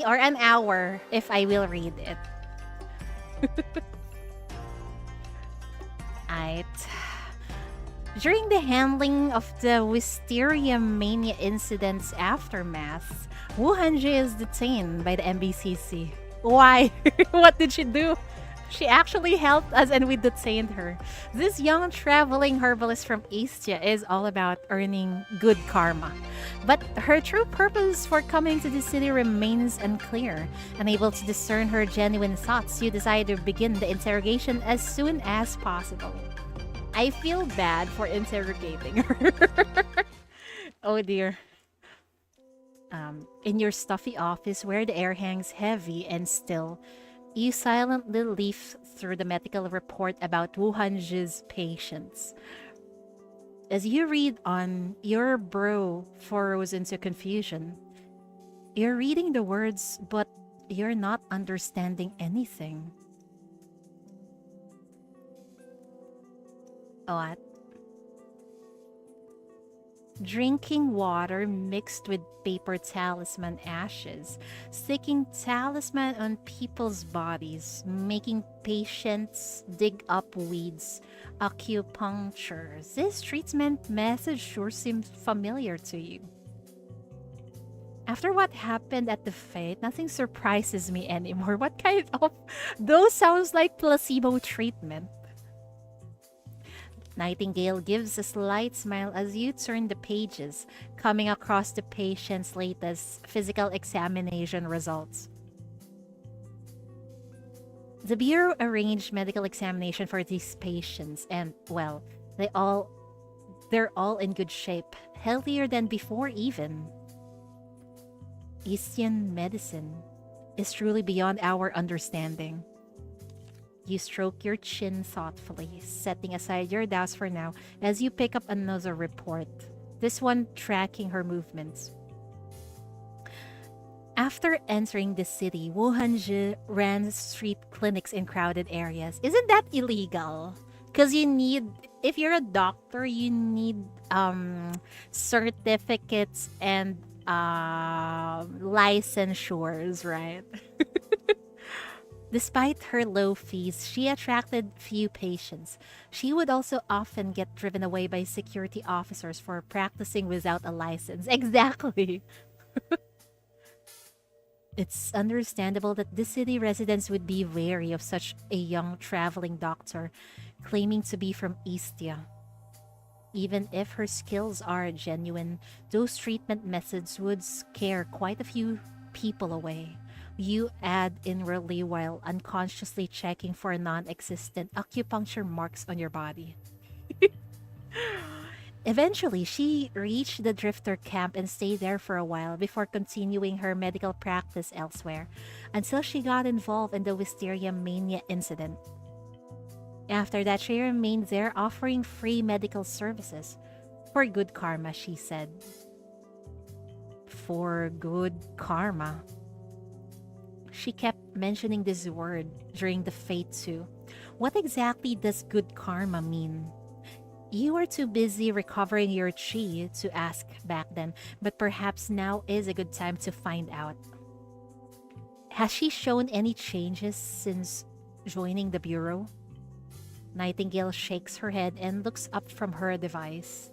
day or an hour if I will read it. Alright. During the handling of the Wisteria Mania incident's aftermath, WUHUANZI is detained by the MBCC. Why? What did she do? She actually helped us and we detained her. This young traveling herbalist from Istia is all about earning good karma. But her true purpose for coming to the city remains unclear. Unable to discern her genuine thoughts, you decide to begin the interrogation as soon as possible. I feel bad for interrogating her. Oh dear. In your stuffy office where the air hangs heavy and still, you silently leaf through the medical report about WUHUANZI's patients. As you read on, your brow furrows into confusion. You're reading the words, but you're not understanding anything. What? Drinking water mixed with paper talisman ashes, sticking talisman on people's bodies, making patients dig up weeds, acupuncture. This treatment method sure seems familiar to you. After what happened at the fete, nothing surprises me anymore. What kind of... Those sounds like placebo treatment. Nightingale gives a slight smile as you turn the pages, coming across the patient's latest physical examination results. The Bureau arranged medical examination for these patients and, well, they're all in good shape, healthier than before even. Eastern medicine is truly beyond our understanding. You stroke your chin thoughtfully, setting aside your doubts for now as you pick up another report, this one tracking her movements. After entering the city, WUHUANZI ran street clinics in crowded areas. Isn't that illegal? Because if you're a doctor, you need certificates and licensures, right? Despite her low fees, she attracted few patients. She would also often get driven away by security officers for practicing without a license. Exactly. It's understandable that the city residents would be wary of such a young traveling doctor claiming to be from Istia. Even if her skills are genuine, those treatment methods would scare quite a few people away. You add inwardly while unconsciously checking for non-existent acupuncture marks on your body. Eventually, she reached the drifter camp and stayed there for a while before continuing her medical practice elsewhere, until she got involved in the Wisteria Mania incident. After that, she remained there offering free medical services. For good karma, she said. For good karma. She kept mentioning this word during the fete too. What exactly does good karma mean? You were too busy recovering your chi to ask back then, but perhaps now is a good time to find out. Has she shown any changes since joining the bureau? Nightingale shakes her head and looks up from her device.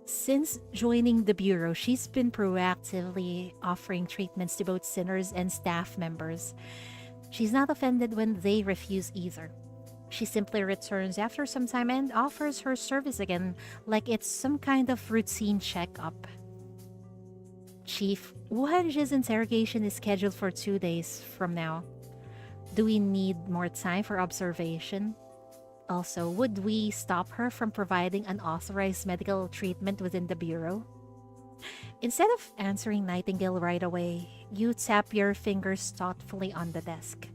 Since joining the bureau, she's been proactively offering treatments to both sinners and staff members. She's not offended when they refuse either. She simply returns after some time and offers her service again, like it's some kind of routine checkup. Chief, WUHUANZI's interrogation is scheduled for 2 days from now. Do we need more time for observation? Also, would we stop her from providing unauthorized medical treatment within the bureau? Instead of answering Nightingale right away, you tap your fingers thoughtfully on the desk.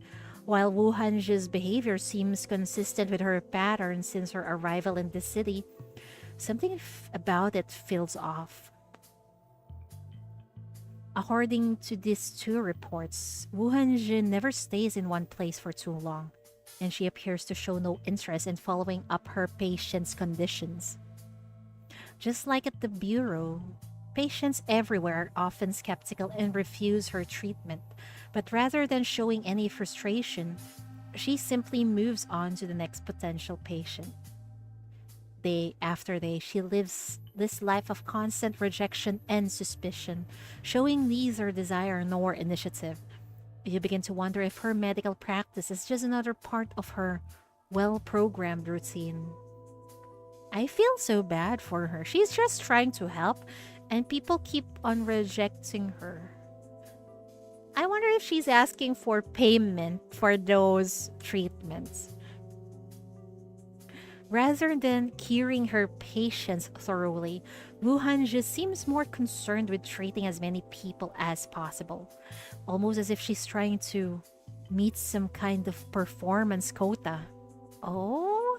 While WUHUANZI's behavior seems consistent with her pattern since her arrival in the city, something about it feels off. According to these two reports, WUHUANZI never stays in one place for too long, and she appears to show no interest in following up her patient's conditions. Just like at the bureau, Patients everywhere are often skeptical and refuse her treatment, but rather than showing any frustration, she simply moves on to the next potential patient. Day after day, she lives this life of constant rejection and suspicion, showing neither desire nor initiative. You begin to wonder if her medical practice is just another part of her well programmed routine. I feel so bad for her. She's just trying to help, and people keep on rejecting her. I wonder if she's asking for payment for those treatments. Rather than curing her patients thoroughly, Wuhan just seems more concerned with treating as many people as possible, almost as if she's trying to meet some kind of performance quota. Oh,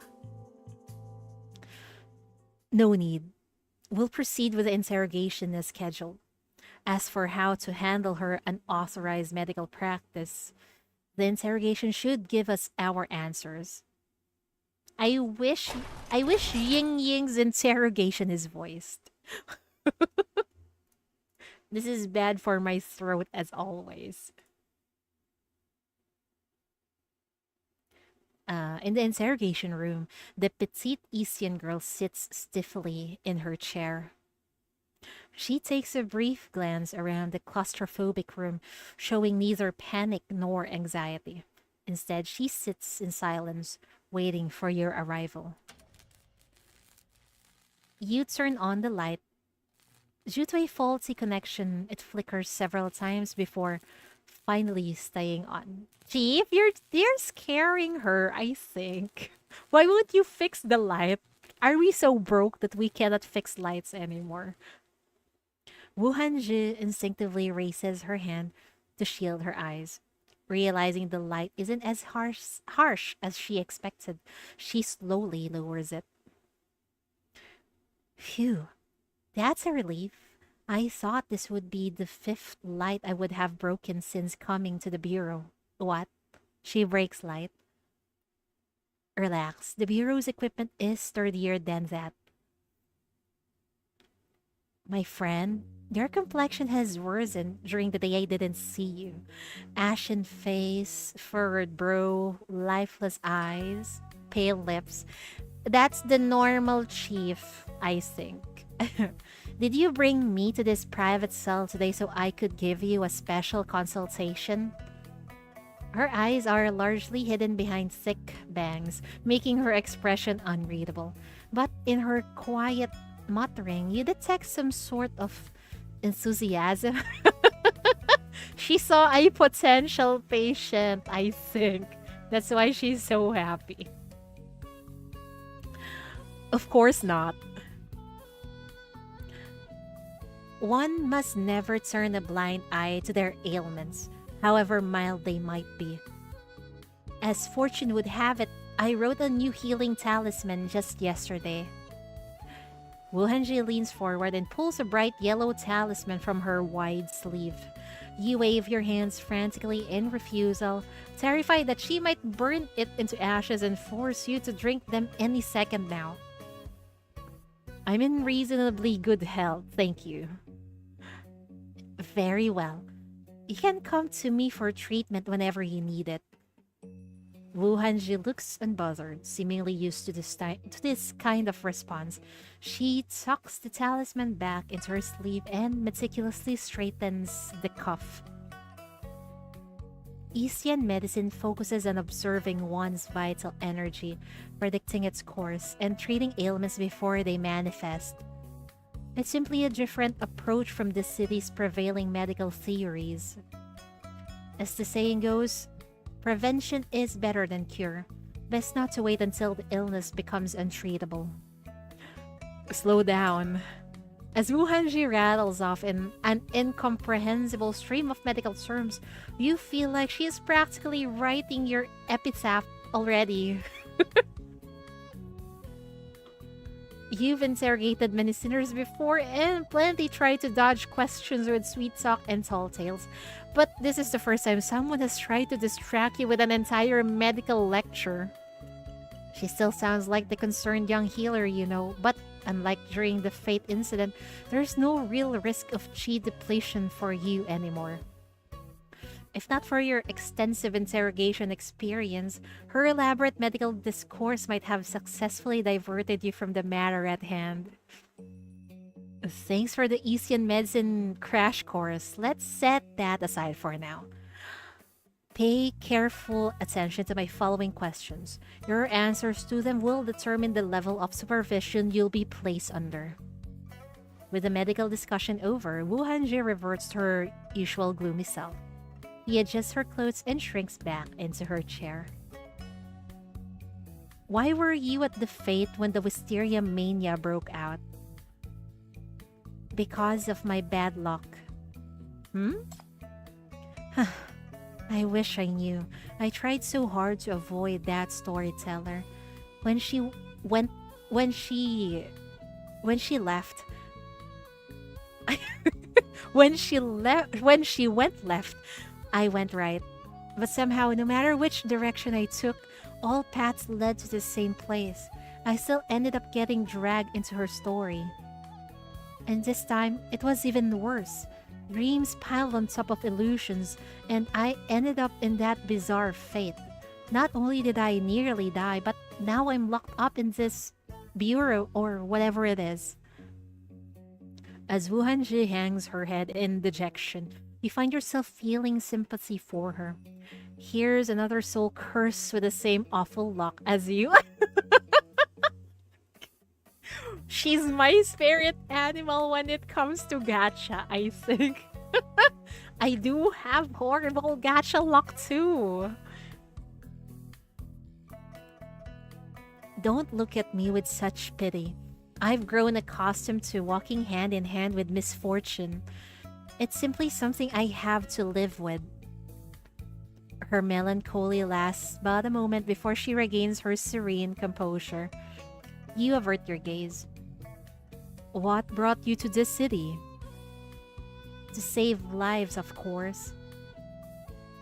no need. We'll proceed with the interrogation as scheduled. As for how to handle her unauthorized medical practice, the interrogation should give us our answers. I wish I wish Ying Ying's interrogation is voiced. This is bad for my throat as always. In the interrogation room, the petite Asian girl sits stiffly in her chair. She takes a brief glance around the claustrophobic room, showing neither panic nor anxiety. Instead, she sits in silence, waiting for your arrival. You turn on the light. Due to a faulty connection, it flickers several times before finally staying on. Chief, you're scaring her, I think. Why won't you fix the light? Are we so broke that we cannot fix lights anymore? Wu Hanji instinctively raises her hand to shield her eyes. Realizing the light isn't as harsh as she expected, she slowly lowers it. Phew, that's a relief. I thought this would be the fifth light I would have broken since coming to the bureau. What? She breaks light. Relax, the bureau's equipment is sturdier than that. My friend, your complexion has worsened during the day I didn't see you. Ashen face, furrowed brow, lifeless eyes, pale lips. That's the normal, Chief, I think. Did you bring me to this private cell today so I could give you a special consultation? Her eyes are largely hidden behind thick bangs, making her expression unreadable. But in her quiet muttering, you detect some sort of enthusiasm. She saw a potential patient, I think. That's why she's so happy. Of course not. One must never turn a blind eye to their ailments, however mild they might be. As fortune would have it, I wrote a new healing talisman just yesterday. Wuhanji leans forward and pulls a bright yellow talisman from her wide sleeve. You wave your hands frantically in refusal, terrified that she might burn it into ashes and force you to drink them any second now. I'm in reasonably good health, thank you. Very well. You can come to me for treatment whenever you need it. Wu Hanji looks unbothered, seemingly used to this kind of response. She tucks the talisman back into her sleeve and meticulously straightens the cuff. Eastern medicine focuses on observing one's vital energy, predicting its course, and treating ailments before they manifest. It's simply a different approach from the city's prevailing medical theories. As the saying goes, prevention is better than cure. Best not to wait until the illness becomes untreatable. Slow down. As Wu Hanji rattles off in an incomprehensible stream of medical terms, you feel like she is practically writing your epitaph already. You've interrogated many sinners before, and plenty try to dodge questions with sweet talk and tall tales. But this is the first time someone has tried to distract you with an entire medical lecture. She still sounds like the concerned young healer, you know, but Unlike during the Fate incident, there's no real risk of chi depletion for you anymore. If not for your extensive interrogation experience, her elaborate medical discourse might have successfully diverted you from the matter at hand. Thanks for the Asian medicine crash course. Let's set that aside for now. Pay careful attention to my following questions. Your answers to them will determine the level of supervision you'll be placed under. With the medical discussion over, Wu Hanji reverts to her usual gloomy self. He adjusts her clothes and shrinks back into her chair. Why were you at the Fate when the wisteria mania broke out? Because of my bad luck. Hmm? I wish I knew. I tried so hard to avoid that storyteller. When she went when she left when she went left, I went right. But somehow, no matter which direction I took, all paths led to the same place. I still ended up getting dragged into her story. And this time, it was even worse. Dreams piled on top of illusions, and I ended up in that bizarre fate. Not only did I nearly die, but now I'm locked up in this bureau or whatever it is. As Wu Hanji hangs her head in dejection, you find yourself feeling sympathy for her. Here's another soul cursed with the same awful luck as you. She's my spirit animal when it comes to gacha, I think. I do have horrible gacha luck too. Don't look at me with such pity. I've grown accustomed to walking hand in hand with misfortune. It's simply something I have to live with. Her melancholy lasts but a moment before she regains her serene composure. You avert your gaze. What brought you to this city? To save lives, of course.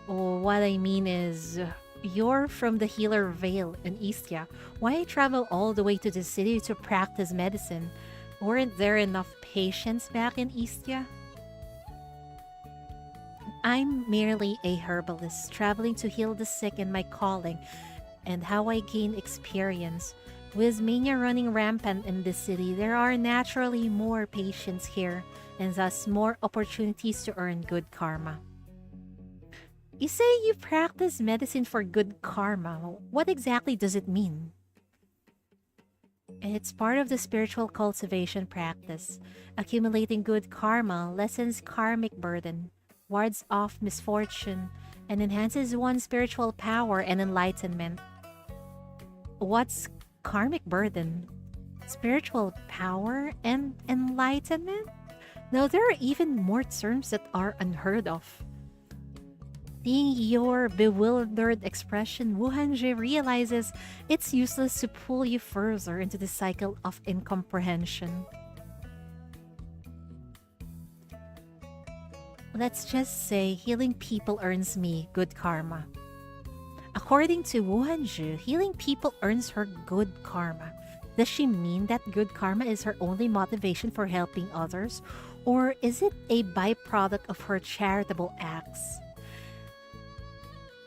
Oh, what I mean is, you're from the Healer Vale in Istia. Why travel all the way to the city to practice medicine? Weren't there enough patients back in Istia? I'm merely a herbalist traveling to heal the sick in my calling, and how I gain experience. With mania running rampant in the city, there are naturally more patients here, and thus more opportunities to earn good karma. You say you practice medicine for good karma. What exactly does it mean? It's part of the spiritual cultivation practice. Accumulating good karma lessens karmic burden, wards off misfortune, and enhances one's spiritual power and enlightenment. What's karmic burden? Spiritual power and enlightenment? Now, there are even more terms that are unheard of. Seeing your bewildered expression, Wu Hanji realizes it's useless to pull you further into the cycle of incomprehension. Let's just say healing people earns me good karma. According to Wu Hanji, healing people earns her good karma. Does she mean that good karma is her only motivation for helping others? Or is it a byproduct of her charitable acts?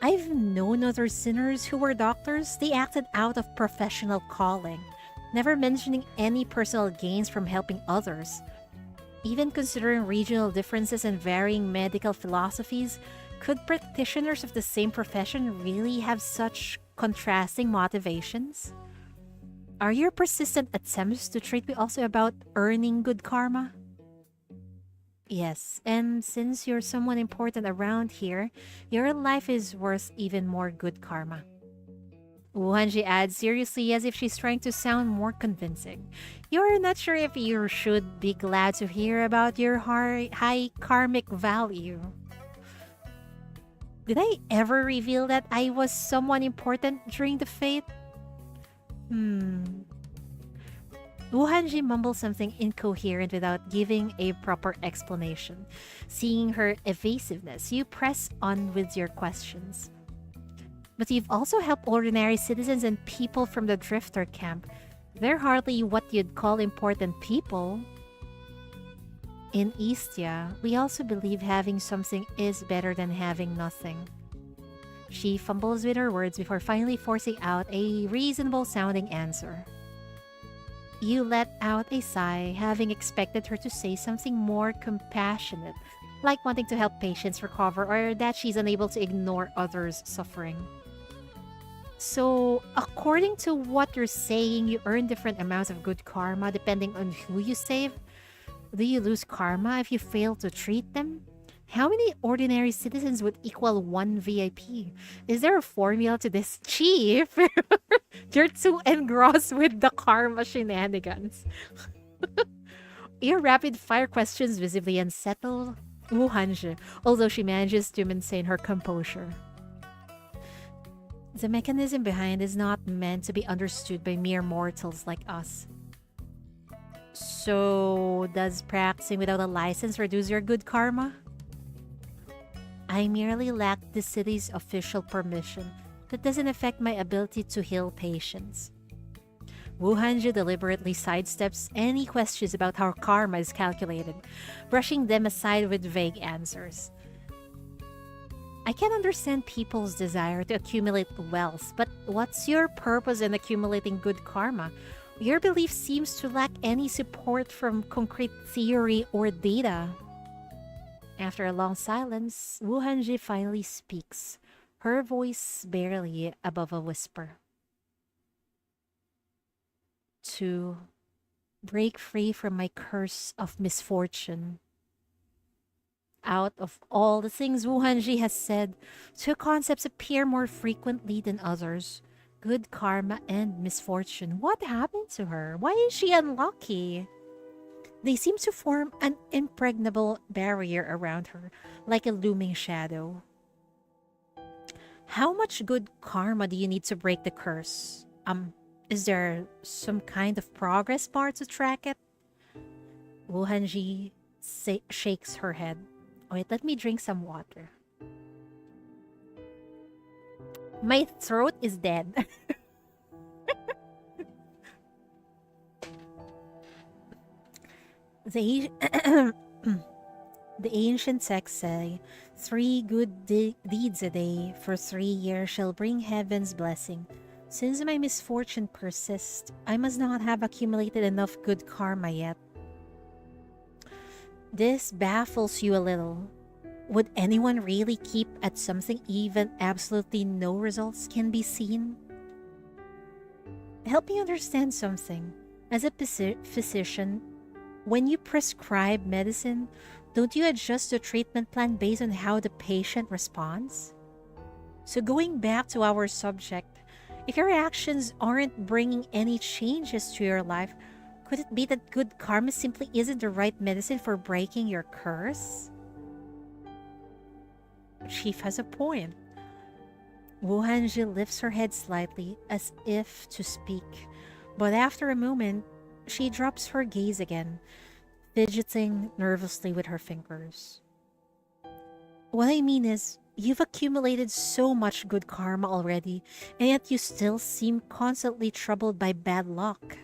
I've known other sinners who were doctors. They acted out of professional calling, never mentioning any personal gains from helping others. Even considering regional differences and varying medical philosophies, could practitioners of the same profession really have such contrasting motivations? Are your persistent attempts to treat me also about earning good karma? Yes, and since you're someone important around here, your life is worth even more good karma. Wuhanji adds seriously as if she's trying to sound more convincing. You're not sure if you should be glad to hear about your high karmic value. Did I ever reveal that I was someone important during the fate? Wuhanji mumbles something incoherent without giving a proper explanation. Seeing her evasiveness, you press on with your questions. But you've also helped ordinary citizens and people from the Drifter camp. They're hardly what you'd call important people. In Istia, we also believe having something is better than having nothing. She fumbles with her words before finally forcing out a reasonable sounding answer. You let out a sigh, having expected her to say something more compassionate, like wanting to help patients recover or that she's unable to ignore others' suffering. So, according to what you're saying, you earn different amounts of good karma depending on who you save. Do you lose karma if you fail to treat them? How many ordinary citizens would equal one VIP? Is there a formula to this, Chief? You're too engrossed with the karma shenanigans. Your rapid fire questions visibly unsettle Wuhanji, although she manages to maintain her composure. The mechanism behind is not meant to be understood by mere mortals like us. So, does practicing without a license reduce your good karma? I merely lack the city's official permission. That doesn't affect my ability to heal patients. Wuhanji deliberately sidesteps any questions about how karma is calculated, brushing them aside with vague answers. I can understand people's desire to accumulate wealth, but what's your purpose in accumulating good karma? Your belief seems to lack any support from concrete theory or data. After a long silence, Wuhanji finally speaks, her voice barely above a whisper. To break free from my curse of misfortune. Out of all the things Wuhanji has said, two concepts appear more frequently than others: good karma and misfortune. What happened to her? Why is she unlucky? They seem to form an impregnable barrier around her, like a looming shadow. How much good karma do you need to break the curse? Is there some kind of progress bar to track it? Wuhanji shakes her head. Wait, let me drink some water. My throat is dead. The, the ancient texts say, three good deeds a day for 3 years shall bring heaven's blessing. Since my misfortune persists, I must not have accumulated enough good karma yet. This baffles you a little. Would anyone really keep at something even absolutely no results can be seen? Help me understand something. As a physician, when you prescribe medicine, don't you adjust the treatment plan based on how the patient responds? So going back to our subject, if your actions aren't bringing any changes to your life, could it be that good karma simply isn't the right medicine for breaking your curse? Chief has a point. Wuhanji lifts her head slightly as if to speak, but after a moment, she drops her gaze again, fidgeting nervously with her fingers. What I mean is, you've accumulated so much good karma already, and yet you still seem constantly troubled by bad luck.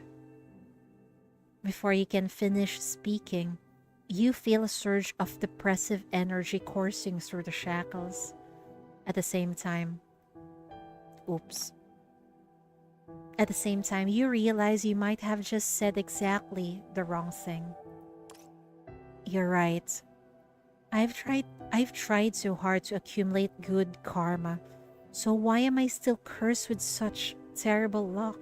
Before you can finish speaking, you feel a surge of depressive energy coursing through the shackles. At the same time, At the same time, you realize you might have just said exactly the wrong thing. You're right. I've tried so hard to accumulate good karma. So why am I still cursed with such terrible luck?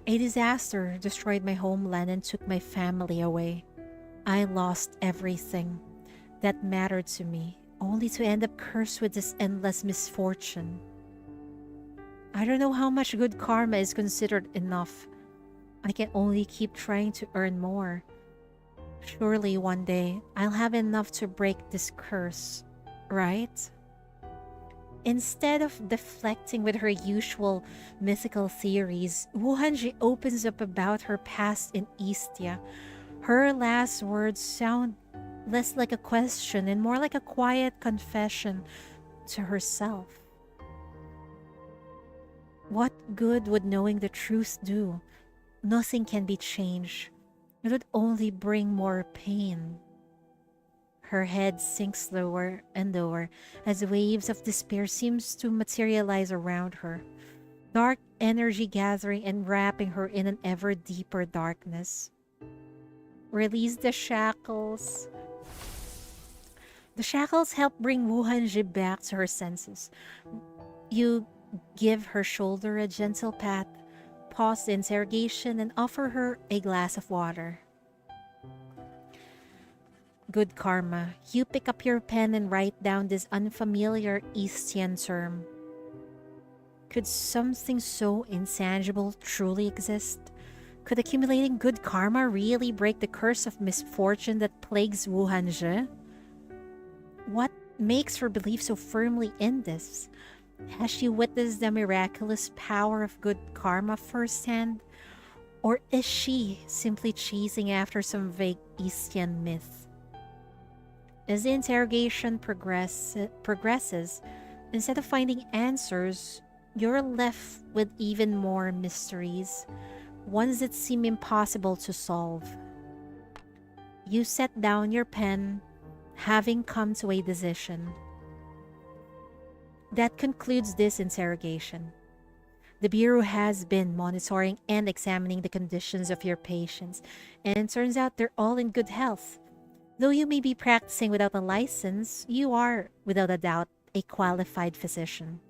A disaster destroyed my homeland and took my family away. I lost everything that mattered to me, only to end up cursed with this endless misfortune. I don't know how much good karma is considered enough. I can only keep trying to earn more. Surely one day, I'll have enough to break this curse, right? Instead of deflecting with her usual mythical theories, Wuhanji opens up about her past in Istia. Her last words sound less like a question and more like a quiet confession to herself. What good would knowing the truth do? Nothing can be changed. It would only bring more pain. Her head sinks lower and lower as waves of despair seems to materialize around her. Dark energy gathering and wrapping her in an ever deeper darkness. Release the shackles. The shackles help bring Wuhanji back to her senses. You give her shoulder a gentle pat, pause the interrogation, and offer her a glass of water. Good karma. You pick up your pen and write down this unfamiliar Eastian term. Could something so intangible truly exist? Could accumulating good karma really break the curse of misfortune that plagues Wuhanji? What makes her believe so firmly in this? Has she witnessed the miraculous power of good karma firsthand? Or is she simply chasing after some vague Eastian myth? As the interrogation progresses, instead of finding answers, you're left with even more mysteries, ones that seem impossible to solve. You set down your pen, having come to a decision. That concludes this interrogation. The Bureau has been monitoring and examining the conditions of your patients, and it turns out they're all in good health. Though you may be practicing without a license, you are, without a doubt, a qualified physician.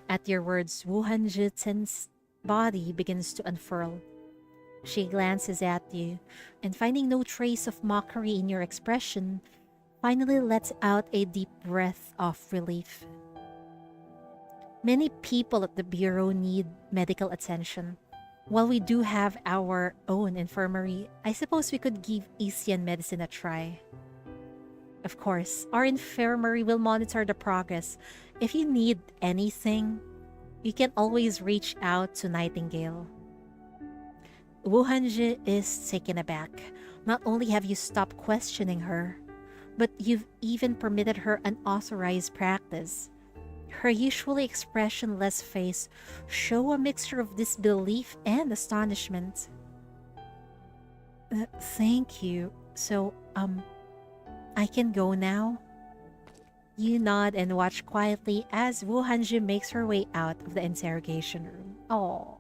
At your words, Wu Hanjiten's body begins to unfurl. She glances at you, and finding no trace of mockery in your expression, finally lets out a deep breath of relief. Many people at the Bureau need medical attention. While we do have our own infirmary, I suppose we could give Eastian medicine a try. Of course, our infirmary will monitor the progress. If you need anything, you can always reach out to Nightingale. Wu Hanji is taken aback. Not only have you stopped questioning her, but you've even permitted her unauthorized practice. Her usually expressionless face shows a mixture of disbelief and astonishment. Thank you. So, I can go now? You nod and watch quietly as Wu Hanji makes her way out of the interrogation room. Oh,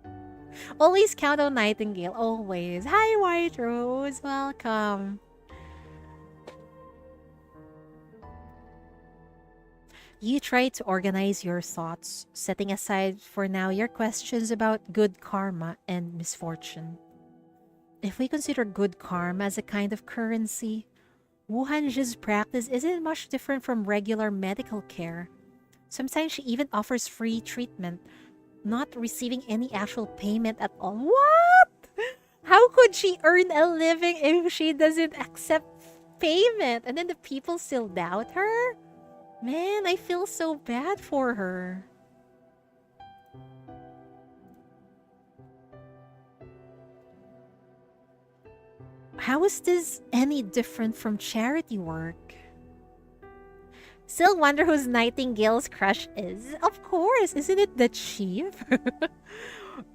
always count on Nightingale, always. Hi, White Rose. Welcome. You try to organize your thoughts, setting aside for now your questions about good karma and misfortune. If we consider good karma as a kind of currency, Wu Hanji's practice isn't much different from regular medical care. Sometimes she even offers free treatment, not receiving any actual payment at all. What? How could she earn a living if she doesn't accept payment? And then the people still doubt her? Man, I feel so bad for her. How is this any different from charity work? Still wonder whose Nightingale's crush is. Of course, isn't it the chief?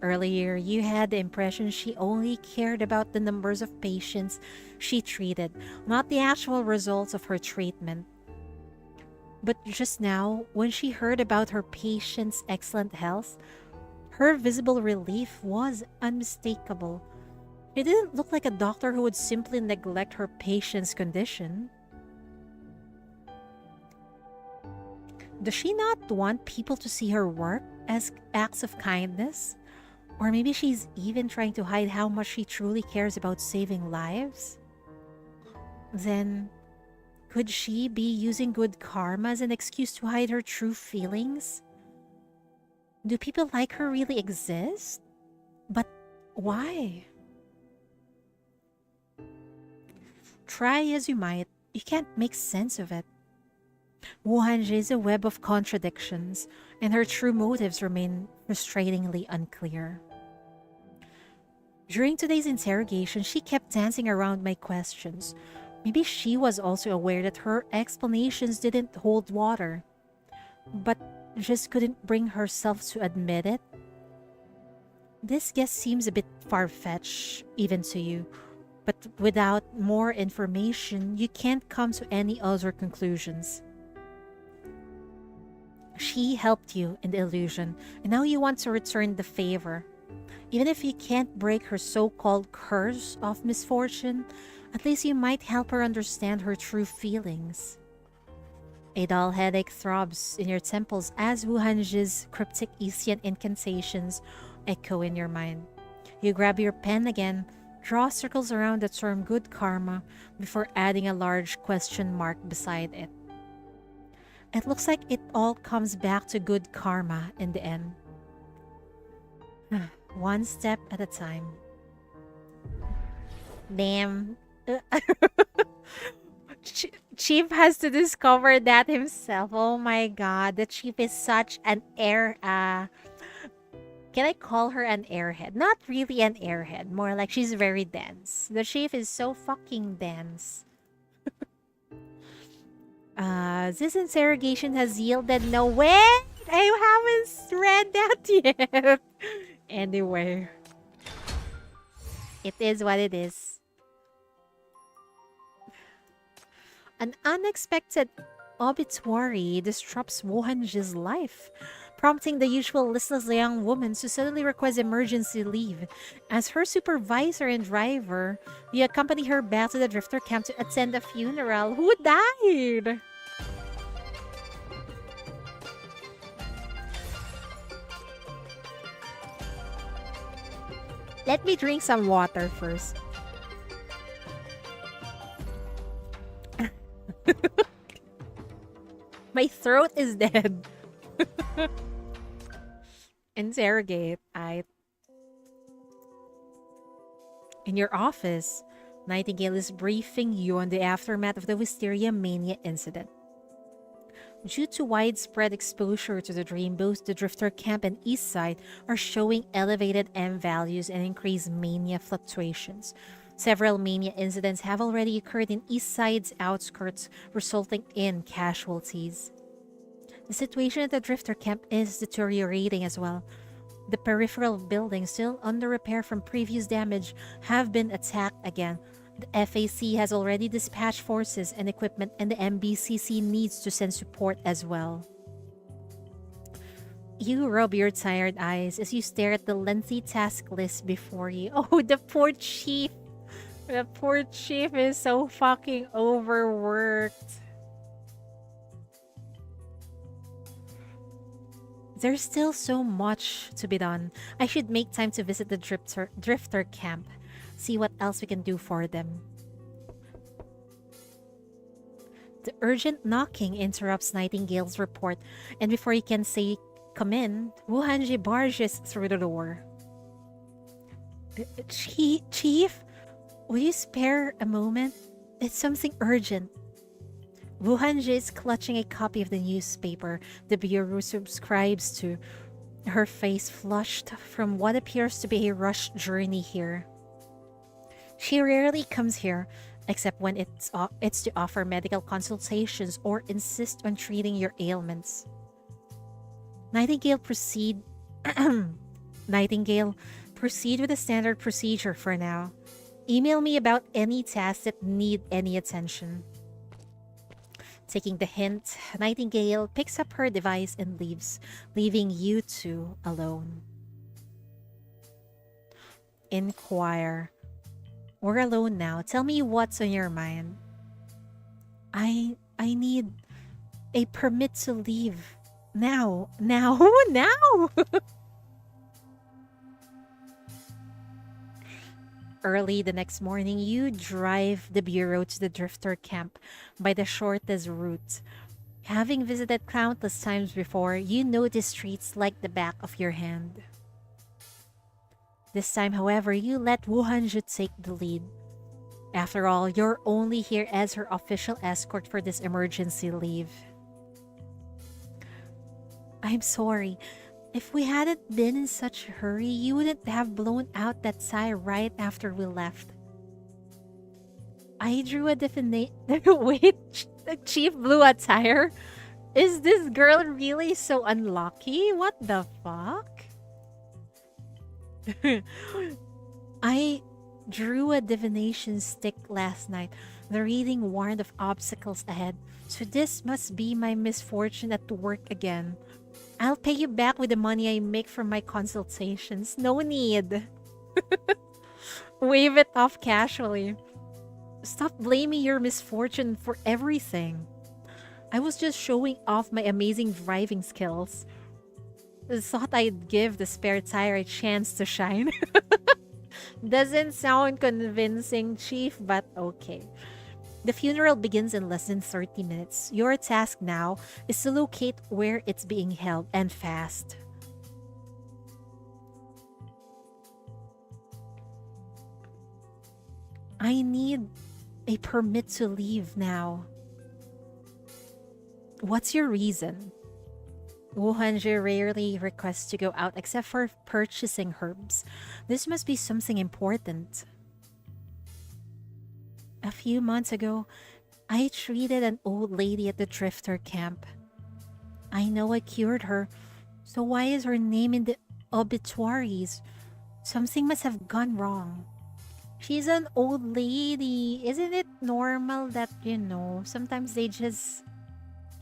Earlier, you had the impression she only cared about the numbers of patients she treated, not the actual results of her treatment. But just now, when she heard about her patient's excellent health, her visible relief was unmistakable. It didn't look like a doctor who would simply neglect her patient's condition. Does she not want people to see her work as acts of kindness? Or maybe she's even trying to hide how much she truly cares about saving lives? Then, could she be using good karma as an excuse to hide her true feelings? Do people like her really exist? But why? Try as you might, you can't make sense of it. Wu Hanji is a web of contradictions, and her true motives remain frustratingly unclear. During today's interrogation, she kept dancing around my questions. Maybe she was also aware that her explanations didn't hold water. But just couldn't bring herself to admit it? This guess seems a bit far-fetched, even to you. But without more information, you can't come to any other conclusions. She helped you in the illusion, and now you want to return the favor. Even if you can't break her so-called curse of misfortune, at least you might help her understand her true feelings. A dull headache throbs in your temples as Wuhanji's cryptic Isian incantations echo in your mind. You grab your pen again, draw circles around the term good karma before adding a large question mark beside it. It looks like it all comes back to good karma in the end. One step at a time. Damn. Chief has to discover that himself. Oh my god, the chief is such an air. Can I call her an airhead? Not really an airhead, more like she's very dense. The chief is so fucking dense. This interrogation has yielded no way. I haven't read that yet. Anyway, it is what it is. An unexpected obituary disrupts Wohanji's life, prompting the usual listless young woman to suddenly request emergency leave. As her supervisor and driver, you accompany her back to the drifter camp to attend a funeral. Who died? Let me drink some water first. My throat is dead. Interrogate. In your office, Nightingale is briefing you on the aftermath of the Wisteria Mania incident. Due to widespread exposure to the dream, both the Drifter Camp and Eastside are showing elevated M values and increased mania fluctuations. Several mania incidents have already occurred in Eastside's outskirts, resulting in casualties. The situation at the Drifter Camp is deteriorating as well. The peripheral buildings, still under repair from previous damage, have been attacked again. The FAC has already dispatched forces and equipment, and the MBCC needs to send support as well. You rub your tired eyes as you stare at the lengthy task list before you. Oh, the poor chief! The poor chief is so fucking overworked. There's still so much to be done. I should make time to visit the Drifter camp. See what else we can do for them. The urgent knocking interrupts Nightingale's report, and before he can say come in, Wuhanji barges through the door. Chief, will you spare a moment? It's something urgent. Wuhanji is clutching a copy of the newspaper the bureau subscribes to, her face flushed from what appears to be a rushed journey here. She rarely comes here, except when it's to offer medical consultations or insist on treating your ailments. Nightingale, proceed with the standard procedure for now. Email me about any tasks that need any attention. Taking the hint, Nightingale picks up her device and leaves, leaving you two alone. Inquire. We're alone now. Tell me what's on your mind. I need a permit to leave. Now. Now. Early the next morning, you drive the bureau to the Drifter camp by the shortest route. Having visited countless times before, you know the streets like the back of your hand. This time, however, you let Wuhanji take the lead. After all, you're only here as her official escort for this emergency leave. I'm sorry. If we hadn't been in such a hurry, you wouldn't have blown out that sigh right after we left. I drew a definition. Wait, the chief blew a tire? Is this girl really so unlucky? What the fuck? I drew a divination stick last night. The reading warned of obstacles ahead. So this must be my misfortune at work again. I'll pay you back with the money I make from my consultations. No need. Wave it off casually. Stop blaming your misfortune for everything. I was just showing off my amazing driving skills. Thought I'd give the spare tire a chance to shine. Doesn't sound convincing, Chief, but okay. The funeral begins in less than 30 minutes. Your task now is to locate where it's being held, and fast. I need a permit to leave now. What's your reason? Wuhanji rarely requests to go out except for purchasing herbs. This must be something important. A few months ago, I treated an old lady at the drifter camp. I know I cured her, so why is her name in the obituaries? Something must have gone wrong. She's an old lady. Isn't it normal that, sometimes they just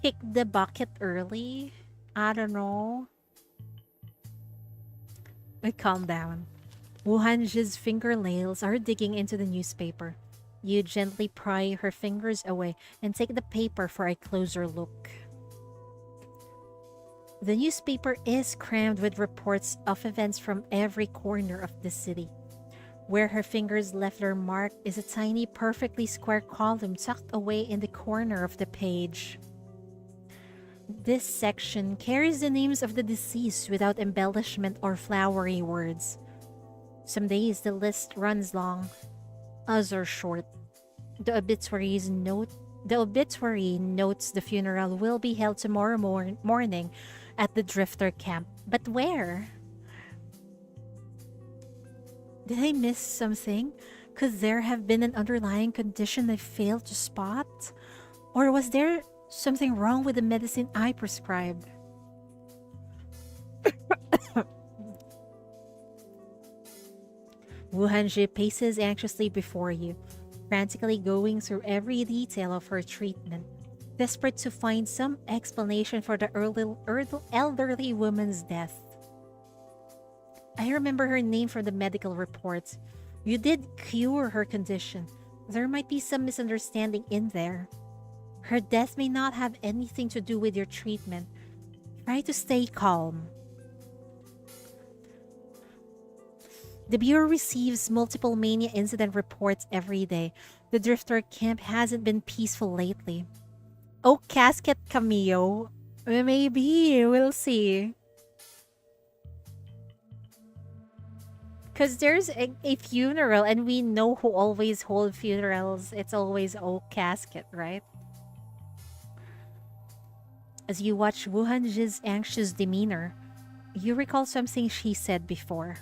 kick the bucket early? I don't know. But calm down. Wuhanji's fingernails are digging into the newspaper. You gently pry her fingers away and take the paper for a closer look. The newspaper is crammed with reports of events from every corner of the city. Where her fingers left their mark is a tiny, perfectly square column tucked away in the corner of the page. This section carries the names of the deceased without embellishment or flowery words. Some days the list runs long, others short. The obituary notes the funeral will be held tomorrow morning at the drifter camp. But where? Did I miss something? Could there have been an underlying condition I failed to spot? Or was there something wrong with the medicine I prescribed? Wuhanji paces anxiously before you, frantically going through every detail of her treatment, desperate to find some explanation for the elderly woman's death. I remember her name from the medical reports. You did cure her condition. There might be some misunderstanding in there. Her death may not have anything to do with your treatment. Try to stay calm. The Bureau receives multiple mania incident reports every day. The drifter camp hasn't been peaceful lately. Oh, casket cameo. Maybe, we'll see. Because there's a funeral and we know who always hold funerals. It's always oak casket, right? As you watch Wuhanji's anxious demeanor, you recall something she said before.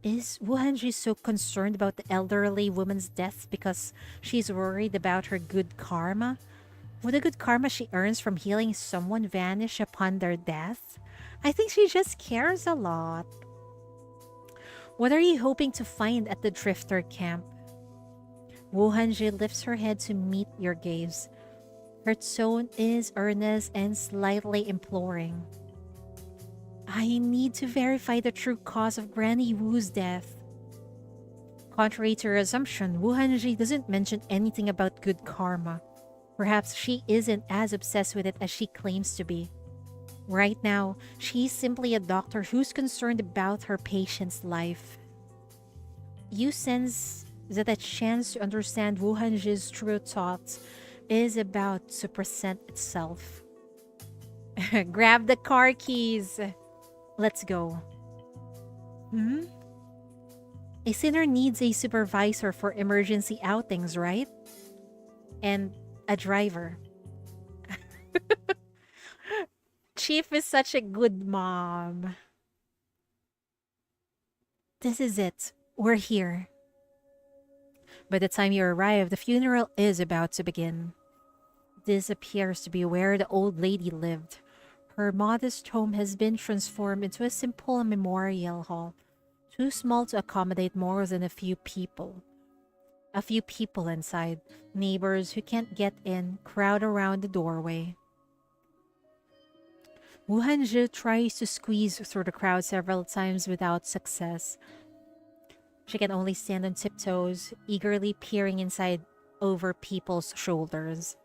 Is Wuhanji so concerned about the elderly woman's death because she's worried about her good karma? Would the good karma she earns from healing someone vanish upon their death? I think she just cares a lot. What are you hoping to find at the drifter camp? Wuhanji lifts her head to meet your gaze. Her tone is earnest and slightly imploring. I need to verify the true cause of Granny Wu's death. Contrary to her assumption, Wuhanji doesn't mention anything about good karma. Perhaps she isn't as obsessed with it as she claims to be. Right now, she's simply a doctor who's concerned about her patient's life. You sense that a chance to understand Wuhanji's true thoughts is about to present itself. Grab the car keys. Let's go. A sinner needs a supervisor for emergency outings, right? And a driver. Chief is such a good mom. This is it. We're here. By the time you arrive, the funeral is about to begin. This appears to be where the old lady lived. Her modest home has been transformed into a simple memorial hall, too small to accommodate more than a few people. A few people inside, neighbors who can't get in, crowd around the doorway. Wu Hanzhi tries to squeeze through the crowd several times without success. She can only stand on tiptoes, eagerly peering inside over people's shoulders.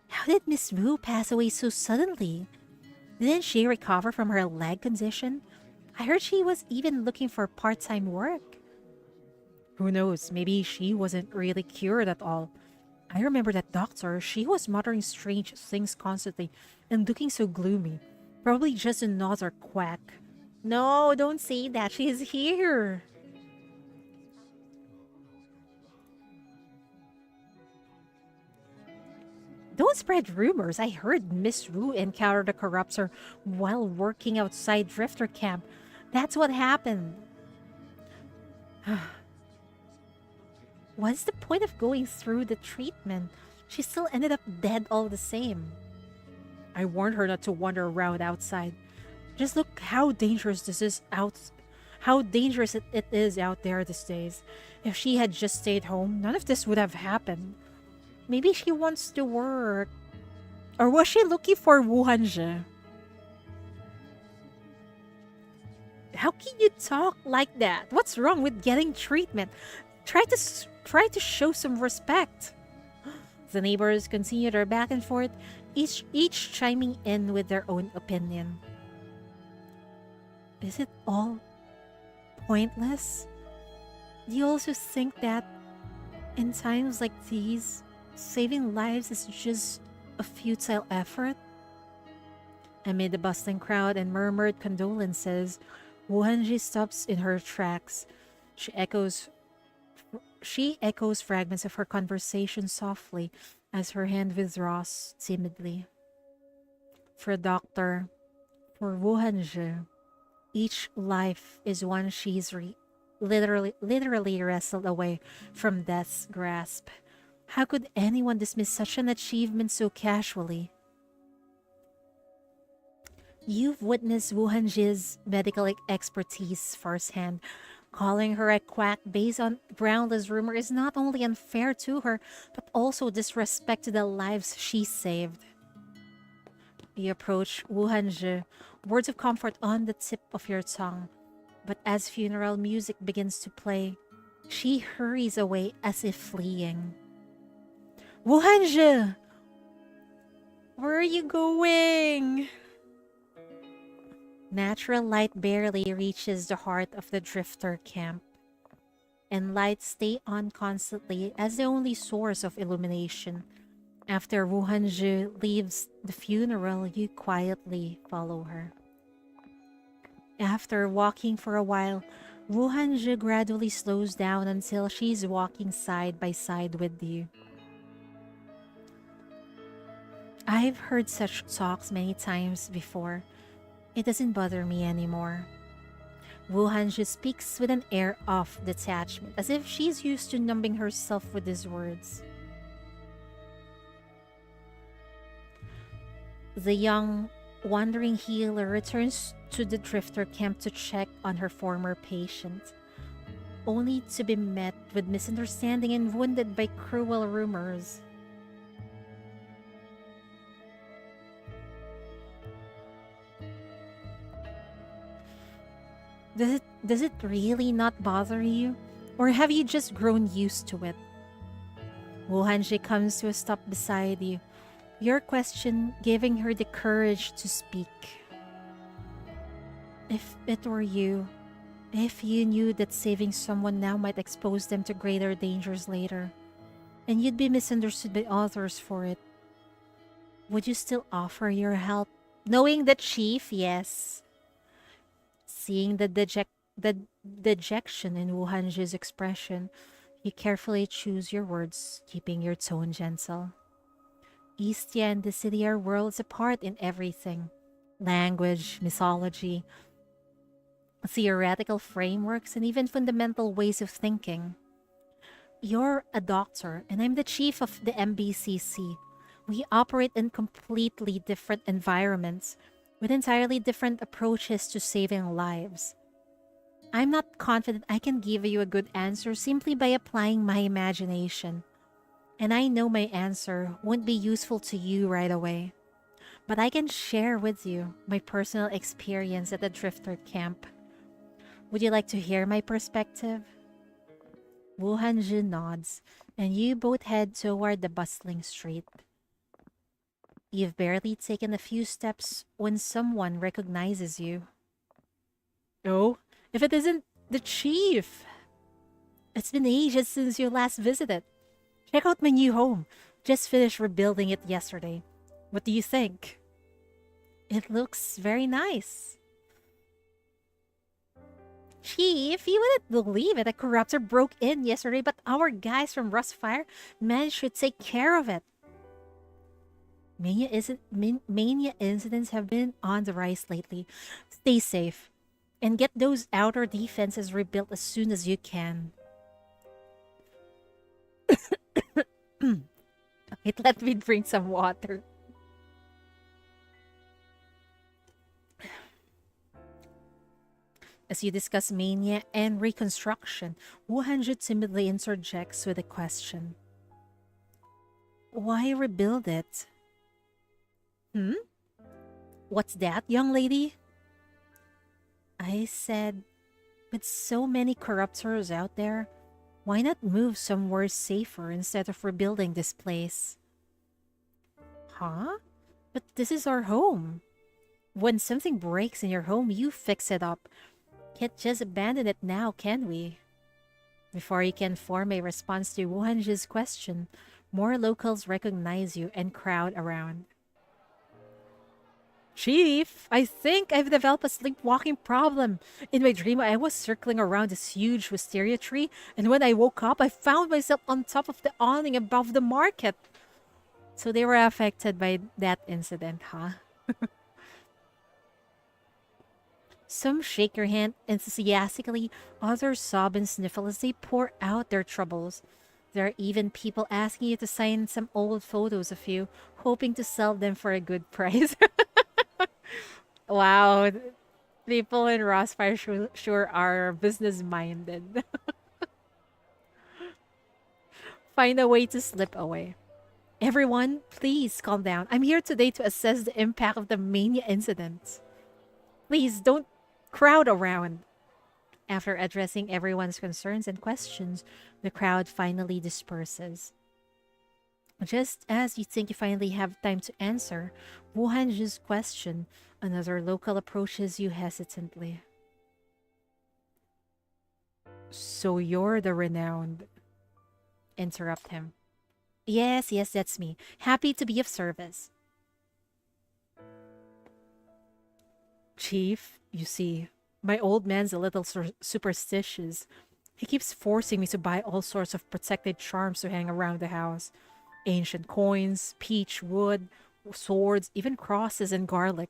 How did Miss Wu pass away so suddenly? Didn't she recover from her leg condition? I heard she was even looking for part-time work. Who knows, maybe she wasn't really cured at all. I remember that doctor, she was muttering strange things constantly and looking so gloomy. Probably just another quack. No, don't say that. She is here. Don't spread rumors. I heard Miss Wu encountered a corrupter while working outside Drifter Camp. That's what happened. What's the point of going through the treatment? She still ended up dead all the same. I warned her not to wander around outside. Just look how dangerous this is out. How dangerous it is out there these days. If she had just stayed home, none of this would have happened. Maybe she wants to work. Or was she looking for Wuhanzhi? How can you talk like that? What's wrong with getting treatment? Try to show some respect. The neighbors continue their back and forth, each chiming in with their own opinion. Is it all pointless? Do you also think that in times like these, saving lives is just a futile effort? Amid the bustling crowd and murmured condolences, Wuhanji stops in her tracks. She echoes fragments of her conversation softly as her hand withdraws timidly. For a doctor, for Wuhanji, each life is one she's literally wrestled away from death's grasp. How could anyone dismiss such an achievement so casually? You've witnessed Wu Hanji's medical expertise firsthand. Calling her a quack based on groundless rumor is not only unfair to her, but also disrespect to the lives she saved. You approach Wu Hanji, words of comfort on the tip of your tongue. But as funeral music begins to play, she hurries away as if fleeing. Wu Hanji! Where are you going? Natural light barely reaches the heart of the drifter camp, and lights stay on constantly as the only source of illumination. After Wu Hanji leaves the funeral, you quietly follow her. After walking for a while, Wu Hanji gradually slows down until she's walking side by side with you. I've heard such talks many times before. It doesn't bother me anymore. Wu Hanji speaks with an air of detachment, as if she's used to numbing herself with these words. The young, wandering healer returns to the drifter camp to check on her former patient, only to be met with misunderstanding and wounded by cruel rumors. Does it really not bother you? Or have you just grown used to it? Wu Hanji comes to a stop beside you, your question giving her the courage to speak. If it were you, if you knew that saving someone now might expose them to greater dangers later, and you'd be misunderstood by others for it, would you still offer your help? Knowing the chief, yes. Seeing the dejection in Wu Hanji's expression, you carefully choose your words, keeping your tone gentle. Eastia and the city are worlds apart in everything: language, mythology, theoretical frameworks, and even fundamental ways of thinking. You're a doctor, and I'm the chief of the MBCC. We operate in completely different environments with entirely different approaches to saving lives. I'm not confident I can give you a good answer simply by applying my imagination. And I know my answer won't be useful to you right away. But I can share with you my personal experience at the drifter camp. Would you like to hear my perspective? Wuhanji nods, and you both head toward the bustling street. You've barely taken a few steps when someone recognizes you. Oh, if it isn't the chief! It's been ages since you last visited. Check out my new home. Just finished rebuilding it yesterday. What do you think? It looks very nice. Chief, you wouldn't believe it. A corruptor broke in yesterday, but our guys from Rustfire managed to take care of it. Mania incidents have been on the rise lately. Stay safe and get those outer defenses rebuilt as soon as you can. Wait, let me drink some water. As you discuss mania and reconstruction, Wuhanju timidly interjects with a question. Why rebuild it? Hmm? What's that, young lady? I said, with so many corruptors out there, why not move somewhere safer instead of rebuilding this place? Huh? But this is our home. When something breaks in your home, you fix it up. Can't just abandon it now, can we? Before you can form a response to Wuhanji's question, more locals recognize you and crowd around. Chief, I think I've developed a sleepwalking problem. In my dream, I was circling around this huge wisteria tree, and when I woke up, I found myself on top of the awning above the market. So they were affected by that incident, huh? Some shake your hand enthusiastically, others sob and sniffle as they pour out their troubles. There are even people asking you to sign some old photos of you, hoping to sell them for a good price. Wow, people in Rossfire sure are business minded. Find a way to slip away. Everyone, please calm down. I'm here today to assess the impact of the mania incident. Please don't crowd around. After addressing everyone's concerns and questions, the crowd finally disperses. Just as you think you finally have time to answer Wuhanju's question, another local approaches you hesitantly. So you're the renowned. Interrupt him. Yes, yes, that's me. Happy to be of service. Chief, you see, my old man's a little superstitious. He keeps forcing me to buy all sorts of protected charms to hang around the house. Ancient coins, peach wood, swords, even crosses and garlic.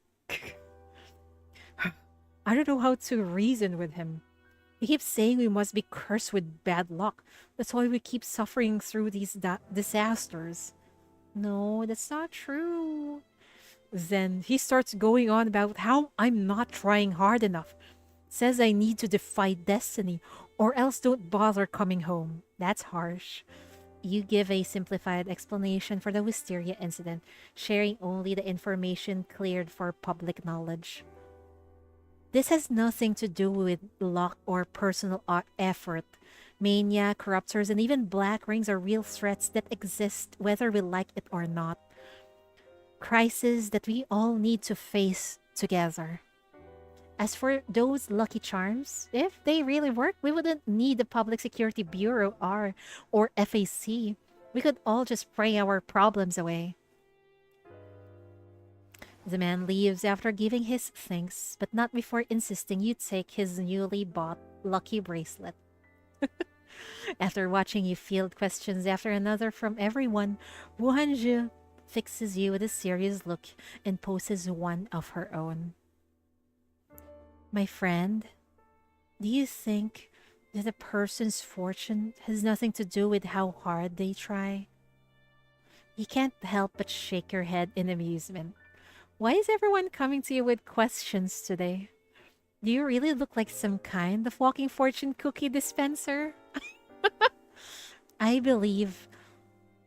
I don't know how to reason with him. He keeps saying we must be cursed with bad luck. That's why we keep suffering through these disasters. No, that's not true. Then he starts going on about how I'm not trying hard enough. Says I need to defy destiny or else don't bother coming home. That's harsh. You give a simplified explanation for the wisteria incident, sharing only the information cleared for public knowledge. This has nothing to do with luck or personal effort. Mania, corruptors, and even black rings are real threats that exist whether we like it or not. Crises that we all need to face together. As for those lucky charms, if they really work, we wouldn't need the Public Security Bureau or FAC. We could all just pray our problems away. The man leaves after giving his thanks, but not before insisting you take his newly bought lucky bracelet. After watching you field questions after another from everyone, Wuhanju fixes you with a serious look and poses one of her own. My friend, do you think that a person's fortune has nothing to do with how hard they try? You can't help but shake your head in amusement. Why is everyone coming to you with questions today? Do you really look like some kind of walking fortune cookie dispenser? I believe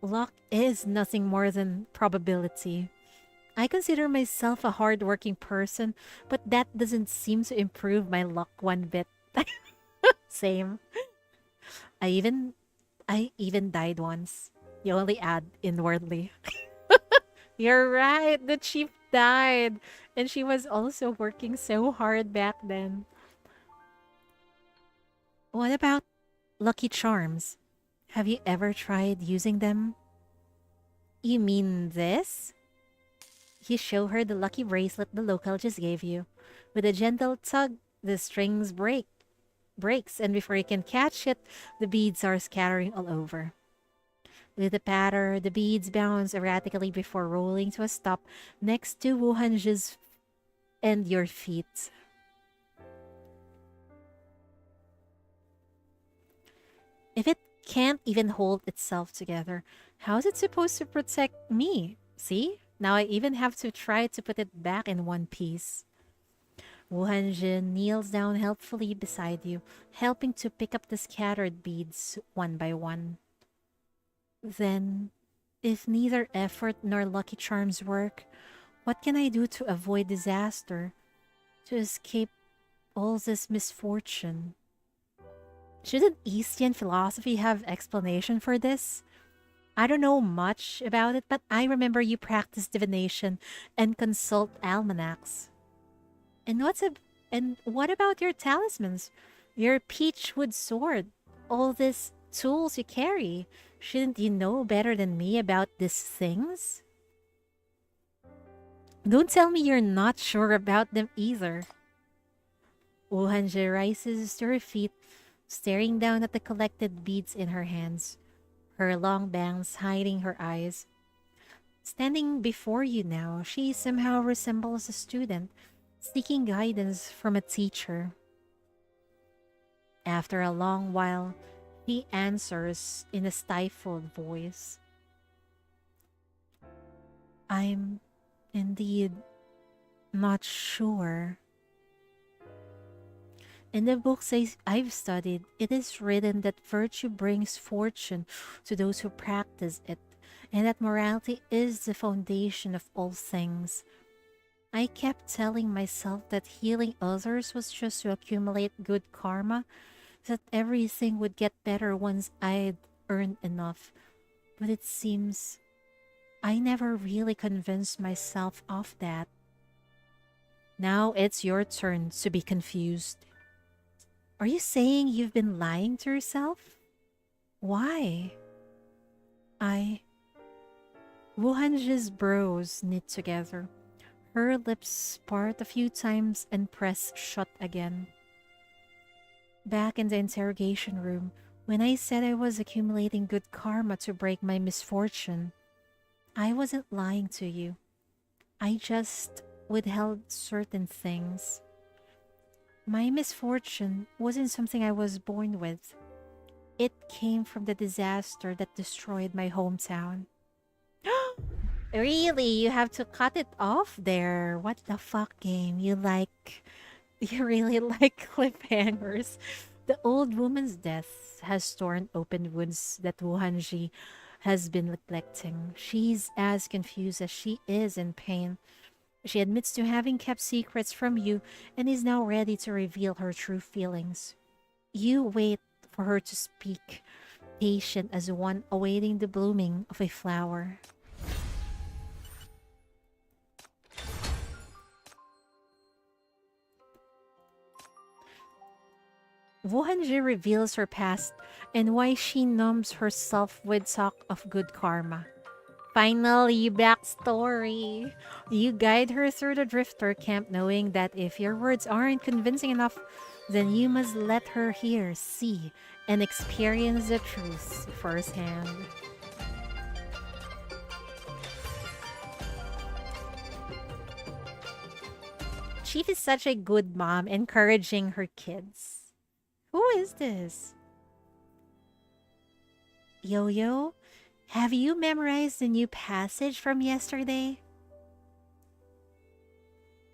luck is nothing more than probability. I consider myself a hardworking person, but that doesn't seem to improve my luck one bit. Same. I even I even died once. You only add inwardly. You're right. The chief died. And she was also working so hard back then. What about Lucky Charms? Have you ever tried using them? You mean this? You show her the lucky bracelet the local just gave you. With a gentle tug, the strings breaks, and before you can catch it, the beads are scattering all over. With a patter, the beads bounce erratically before rolling to a stop next to Wuhanji's and your feet. If it can't even hold itself together, how's it supposed to protect me? See? Now I even have to try to put it back in one piece. Wuhanjin kneels down helpfully beside you, helping to pick up the scattered beads one by one. Then, if neither effort nor lucky charms work, what can I do to avoid disaster, to escape all this misfortune? Shouldn't Eastern philosophy have explanation for this? I don't know much about it, but I remember you practice divination and consult almanacs. And what about your talismans? Your peachwood sword, all these tools you carry. Shouldn't you know better than me about these things? Don't tell me you're not sure about them either. Wuhanje rises to her feet, staring down at the collected beads in her hands, her long bangs hiding her eyes. Standing before you now, she somehow resembles a student seeking guidance from a teacher. After a long while, he answers in a stifled voice. I'm indeed not sure. In the books I've studied, it is written that virtue brings fortune to those who practice it, and that morality is the foundation of all things. I kept telling myself that healing others was just to accumulate good karma, that everything would get better once I'd earned enough. But it seems I never really convinced myself of that. Now it's your turn to be confused. Are you saying you've been lying to yourself? Why? I... Wuhanji's brows knit together. Her lips part a few times and press shut again. Back in the interrogation room, when I said I was accumulating good karma to break my misfortune, I wasn't lying to you. I just withheld certain things. My misfortune wasn't something I was born with. It came from the disaster that destroyed my hometown. Really? You have to cut it off there? What the fuck, game? You really like cliffhangers. The old woman's death has torn open wounds that Wuhanji has been neglecting. She's as confused as she is in pain. She admits to having kept secrets from you and is now ready to reveal her true feelings. You wait for her to speak, patient as one awaiting the blooming of a flower. Wuhanji reveals her past and why she numbs herself with talk of good karma. Finally, backstory. You guide her through the drifter camp knowing that if your words aren't convincing enough, then you must let her hear, see, and experience the truth firsthand. Chief is such a good mom, encouraging her kids. Who is this? Yo-Yo, have you memorized the new passage from yesterday?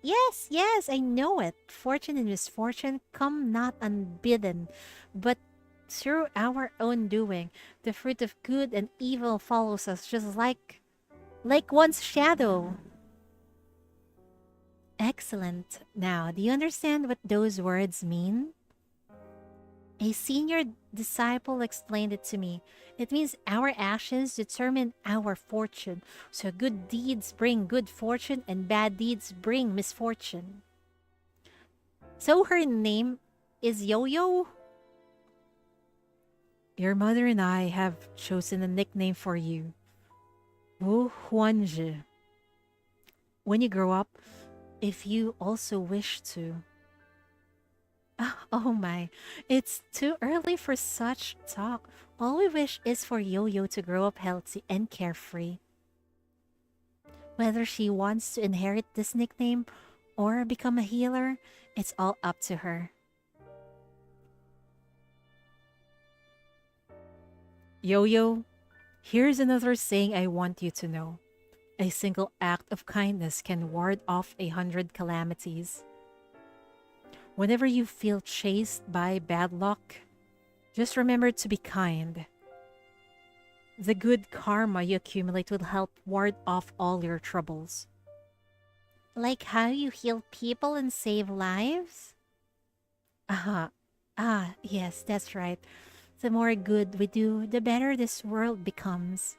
Yes, yes, I know it. Fortune and misfortune come not unbidden, but through our own doing. The fruit of good and evil follows us just like one's shadow. Excellent. Now, do you understand what those words mean? A senior disciple explained it to me. It means our actions determine our fortune. So good deeds bring good fortune and bad deeds bring misfortune. So her name is Yo-Yo? Your mother and I have chosen a nickname for you. WUHUANZI. When you grow up, if you also wish to. Oh my, it's too early for such talk. All we wish is for Yo-Yo to grow up healthy and carefree. Whether she wants to inherit this nickname or become a healer, it's all up to her. Yo-Yo, here's another saying I want you to know. A single act of kindness can ward off 100 calamities. Whenever you feel chased by bad luck, just remember to be kind. The good karma you accumulate will help ward off all your troubles. Like how you heal people and save lives? Uh-huh. Yes, that's right. The more good we do, the better this world becomes.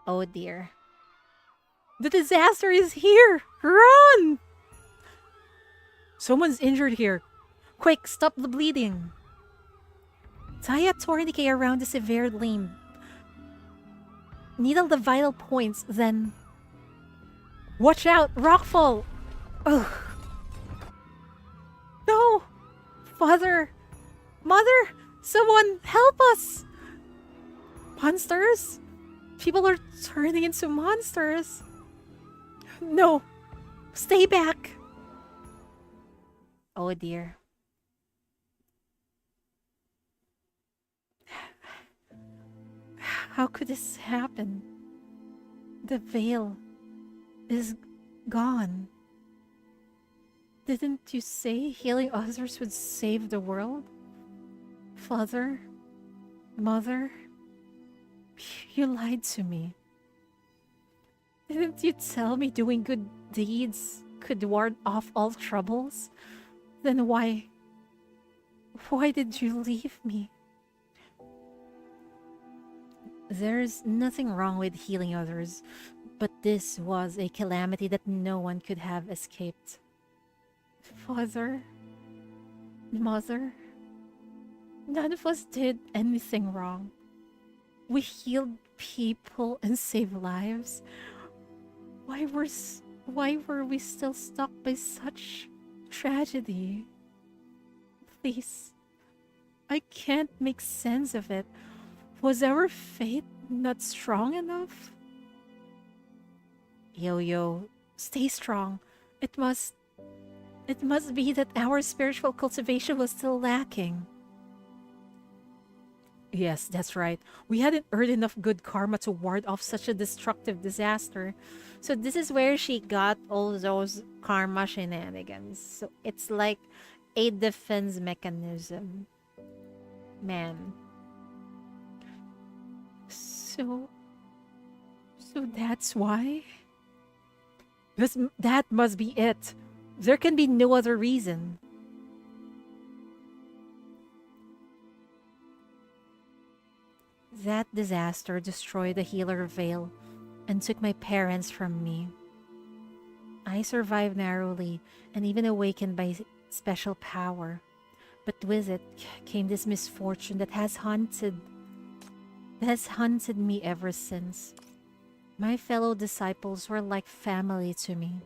Oh dear. The disaster is here! Run! Someone's injured here. Quick, stop the bleeding. Tie a tourniquet around the severed limb. Needle the vital points, then... Watch out! Rockfall! Ugh. No! Father! Mother! Someone help us! Monsters? People are turning into monsters. No! Stay back! Oh dear. How could this happen? The veil is gone. Didn't you say healing others would save the world? Father? Mother? You lied to me. Didn't you tell me doing good deeds could ward off all troubles? Then why did you leave me? There's nothing wrong with healing others, but this was a calamity that no one could have escaped. Father, Mother, none of us did anything wrong. We healed people and saved lives. Why were we still stuck by such tragedy? Please, I can't make sense of it. Was our faith not strong enough? Yo-Yo, stay strong. It must be that our spiritual cultivation was still lacking. Yes, that's right. We hadn't earned enough good karma to ward off such a destructive disaster. So this is where she got all those karma shenanigans. So it's like a defense mechanism. Man. So that's why? That must be it. There can be no other reason. That disaster destroyed the healer veil and took my parents from me. I survived narrowly and even awakened by special power. But with it came this misfortune that has haunted me ever since. My fellow disciples were like family to me.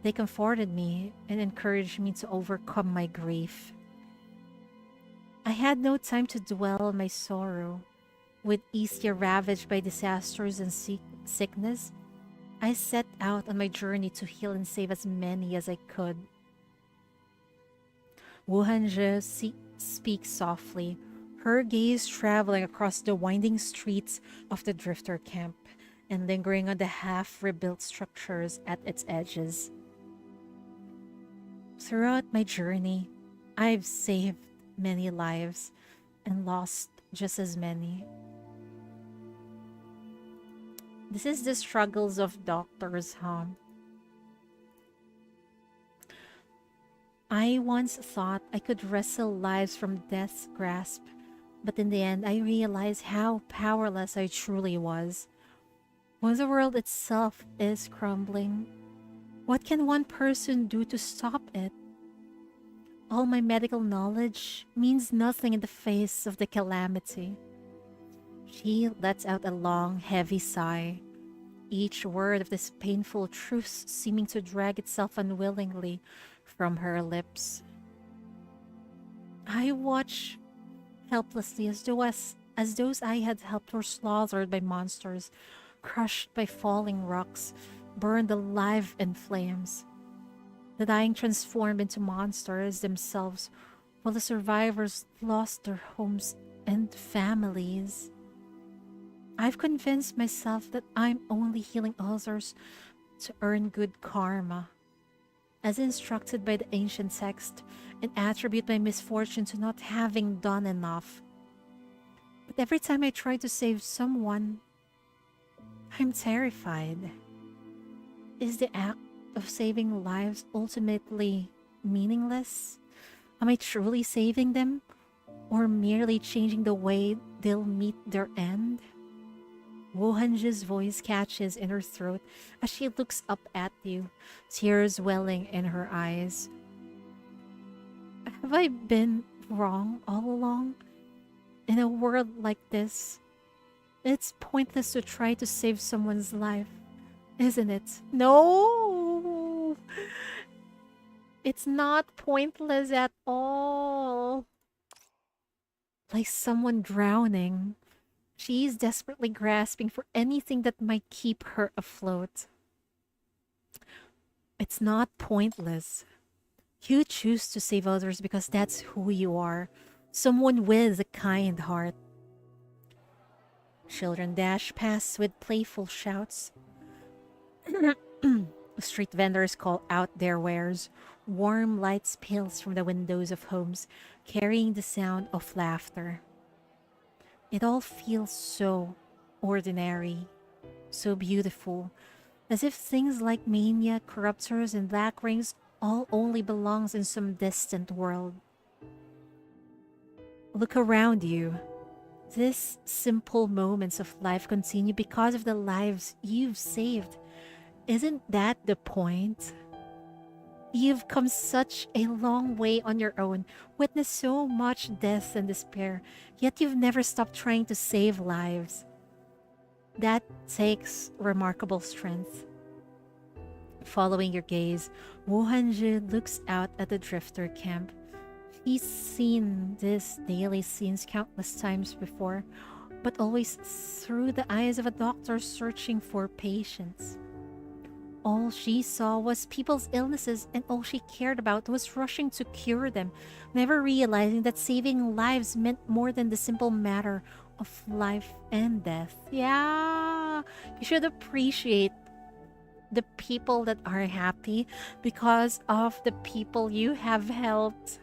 They comforted me and encouraged me to overcome my grief. I had no time to dwell on my sorrow. With Easter ravaged by disasters and sickness, I set out on my journey to heal and save as many as I could. Speaks softly, her gaze traveling across the winding streets of the drifter camp and lingering on the half rebuilt structures at its edges. Throughout my journey, I've saved many lives and lost just as many. This is the struggles of doctors, huh? I once thought I could wrestle lives from death's grasp, but in the end, I realized how powerless I truly was. When the world itself is crumbling, what can one person do to stop it? All my medical knowledge means nothing in the face of the calamity. She lets out a long, heavy sigh, each word of this painful truth seeming to drag itself unwillingly from her lips. I watch helplessly as those I had helped were slaughtered by monsters, crushed by falling rocks, burned alive in flames. The dying transformed into monsters themselves, while the survivors lost their homes and families. I've convinced myself that I'm only healing others to earn good karma, as instructed by the ancient text, and attribute my misfortune to not having done enough. But every time I try to save someone, I'm terrified. Is the act of saving lives ultimately meaningless? Am I truly saving them, or merely changing the way they'll meet their end? Wohanji's voice catches in her throat as she looks up at you, tears welling in her eyes. Have I been wrong all along? In a world like this, it's pointless to try to save someone's life, isn't it? No! It's not pointless at all. Like someone drowning, she's desperately grasping for anything that might keep her afloat. It's not pointless. You choose to save others because that's who you are. Someone with a kind heart. Children dash past with playful shouts. Street vendors call out their wares. Warm light spills from the windows of homes, carrying the sound of laughter. It all feels so ordinary, so beautiful, as if things like mania, corruptors, and black rings all only belongs in some distant world. Look around you. These simple moments of life continue because of the lives you've saved. Isn't that the point? You've come such a long way on your own, witnessed so much death and despair, yet you've never stopped trying to save lives. That takes remarkable strength. Following your gaze, Wu Hanji looks out at the drifter camp. He's seen these daily scenes countless times before, but always through the eyes of a doctor searching for patients. All she saw was people's illnesses, and all she cared about was rushing to cure them, never realizing that saving lives meant more than the simple matter of life and death. Yeah, you should appreciate the people that are happy because of the people you have helped.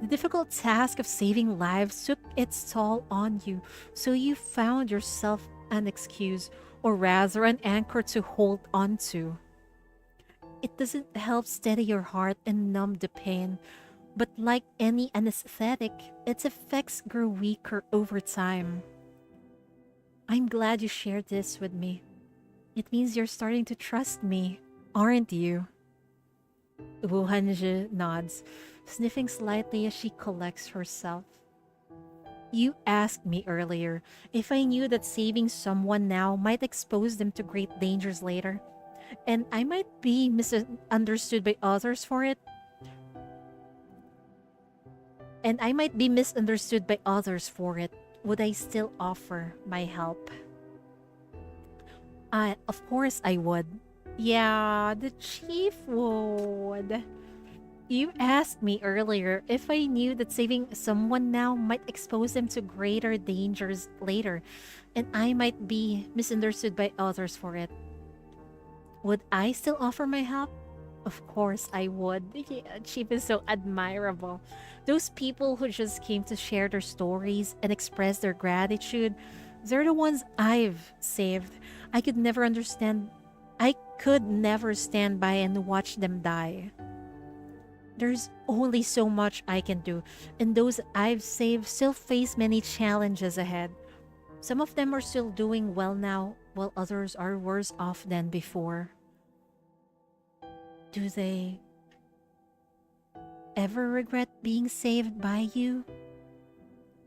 The difficult task of saving lives took its toll on you, so you found yourself an excuse, or rather an anchor to hold on to. It doesn't help steady your heart and numb the pain, but like any anesthetic, its effects grow weaker over time. I'm glad you shared this with me. It means you're starting to trust me, aren't you? Wu Hanji nods, sniffing slightly as she collects herself. You asked me earlier if I knew that saving someone now might expose them to great dangers later, and I might be misunderstood by others for it. And I might be misunderstood by others for it. Would I still offer my help? Of course I would. Yeah, the chief would. You asked me earlier if I knew that saving someone now might expose them to greater dangers later, and I might be misunderstood by others for it. Would I still offer my help? Of course I would. Yeah, Chief is so admirable. Those people who just came to share their stories and express their gratitude, they're the ones I've saved. I could never understand. I could never stand by and watch them die. There's only so much I can do, and those I've saved still face many challenges ahead. Some of them are still doing well now, while others are worse off than before. Do they ever regret being saved by you?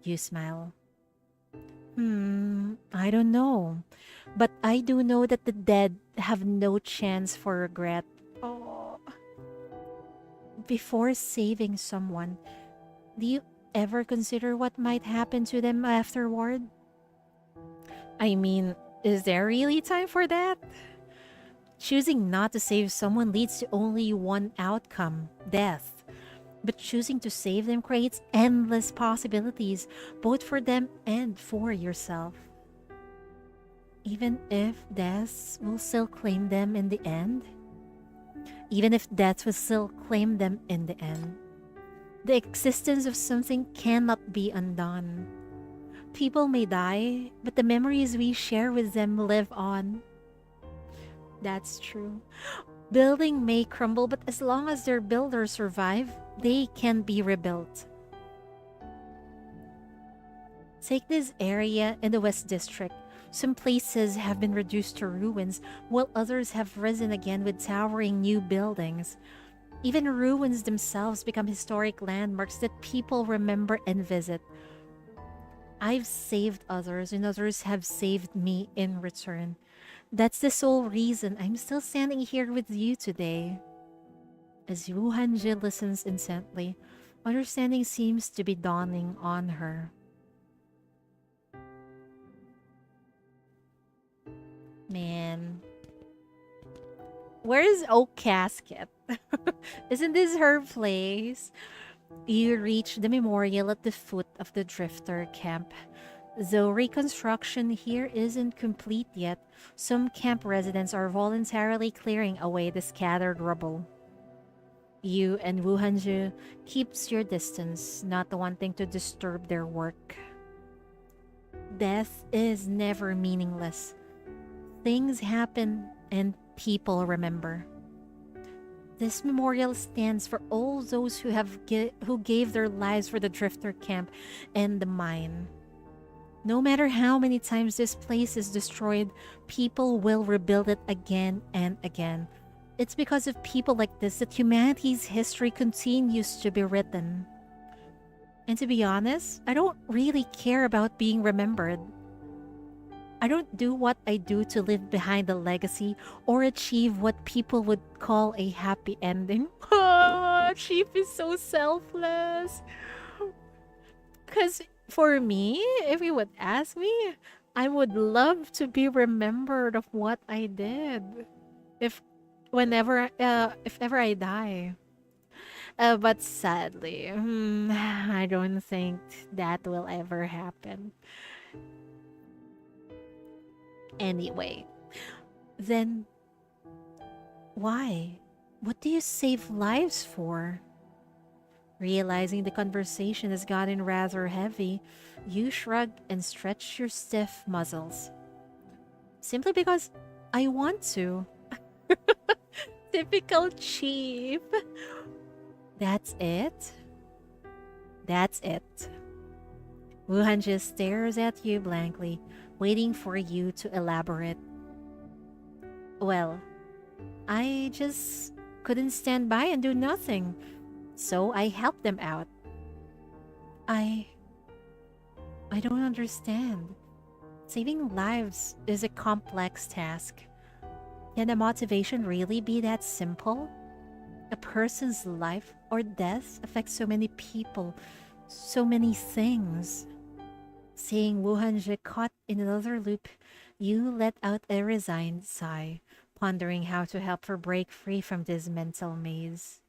You smile. I don't know. But I do know that the dead have no chance for regret. Oh. Before saving someone, do you ever consider what might happen to them afterward? I mean, is there really time for that? Choosing not to save someone leads to only one outcome death. But choosing to save them creates endless possibilities, both for them and for yourself. Even if death will still claim them in the end? Even if death will still claim them in the end, the existence of something cannot be undone. People may die, but the memories we share with them live on. That's true. Building may crumble, but as long as their builders survive, they can be rebuilt. Take this area in the West District. Some places have been reduced to ruins, while others have risen again with towering new buildings. Even ruins themselves become historic landmarks that people remember and visit. I've saved others, and others have saved me in return. That's the sole reason I'm still standing here with you today. As Wuhanji listens intently, understanding seems to be dawning on her. Man, where's Oak Casket? Isn't this her place? You reach the memorial at the foot of the drifter camp. Though reconstruction here isn't complete yet, some camp residents are voluntarily clearing away the scattered rubble. You and Wuhanju keeps your distance, not wanting to disturb their work. Death is never meaningless. Things happen and people remember. This memorial stands for all those who gave their lives for the drifter camp and the mine. No matter how many times this place is destroyed, people will rebuild it again and again. It's because of people like this that humanity's history continues to be written. And to be honest, I don't really care about being remembered. I don't do what I do to leave behind a legacy or achieve what people would call a happy ending. Chief is so selfless. Because for me, if you would ask me, I would love to be remembered of what I did. If if ever I die. But sadly, I don't think that will ever happen. Anyway, then why? What do you save lives for? Realizing the conversation has gotten rather heavy, you shrug and stretch your stiff muscles. Simply because I want to. Typical chief. That's it? That's it. Wuhan just stares at you blankly, waiting for you to elaborate. Well, I just couldn't stand by and do nothing, so I helped them out. I I don't understand. Saving lives is a complex task. Can the motivation really be that simple? A person's life or death affects so many people, so many things. Seeing Wuhanji caught in another loop, you let out a resigned sigh, pondering how to help her break free from this mental maze.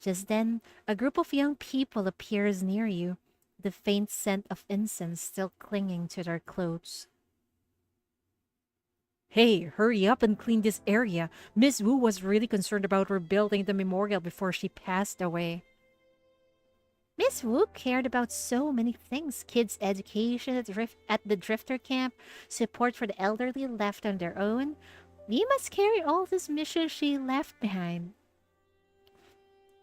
Just then, a group of young people appears near you, the faint scent of incense still clinging to their clothes. Hey, hurry up and clean this area. Miss Wu was really concerned about rebuilding the memorial before she passed away. Miss Wu cared about so many things: kids' education at the drifter camp, support for the elderly left on their own. We must carry all this mission she left behind.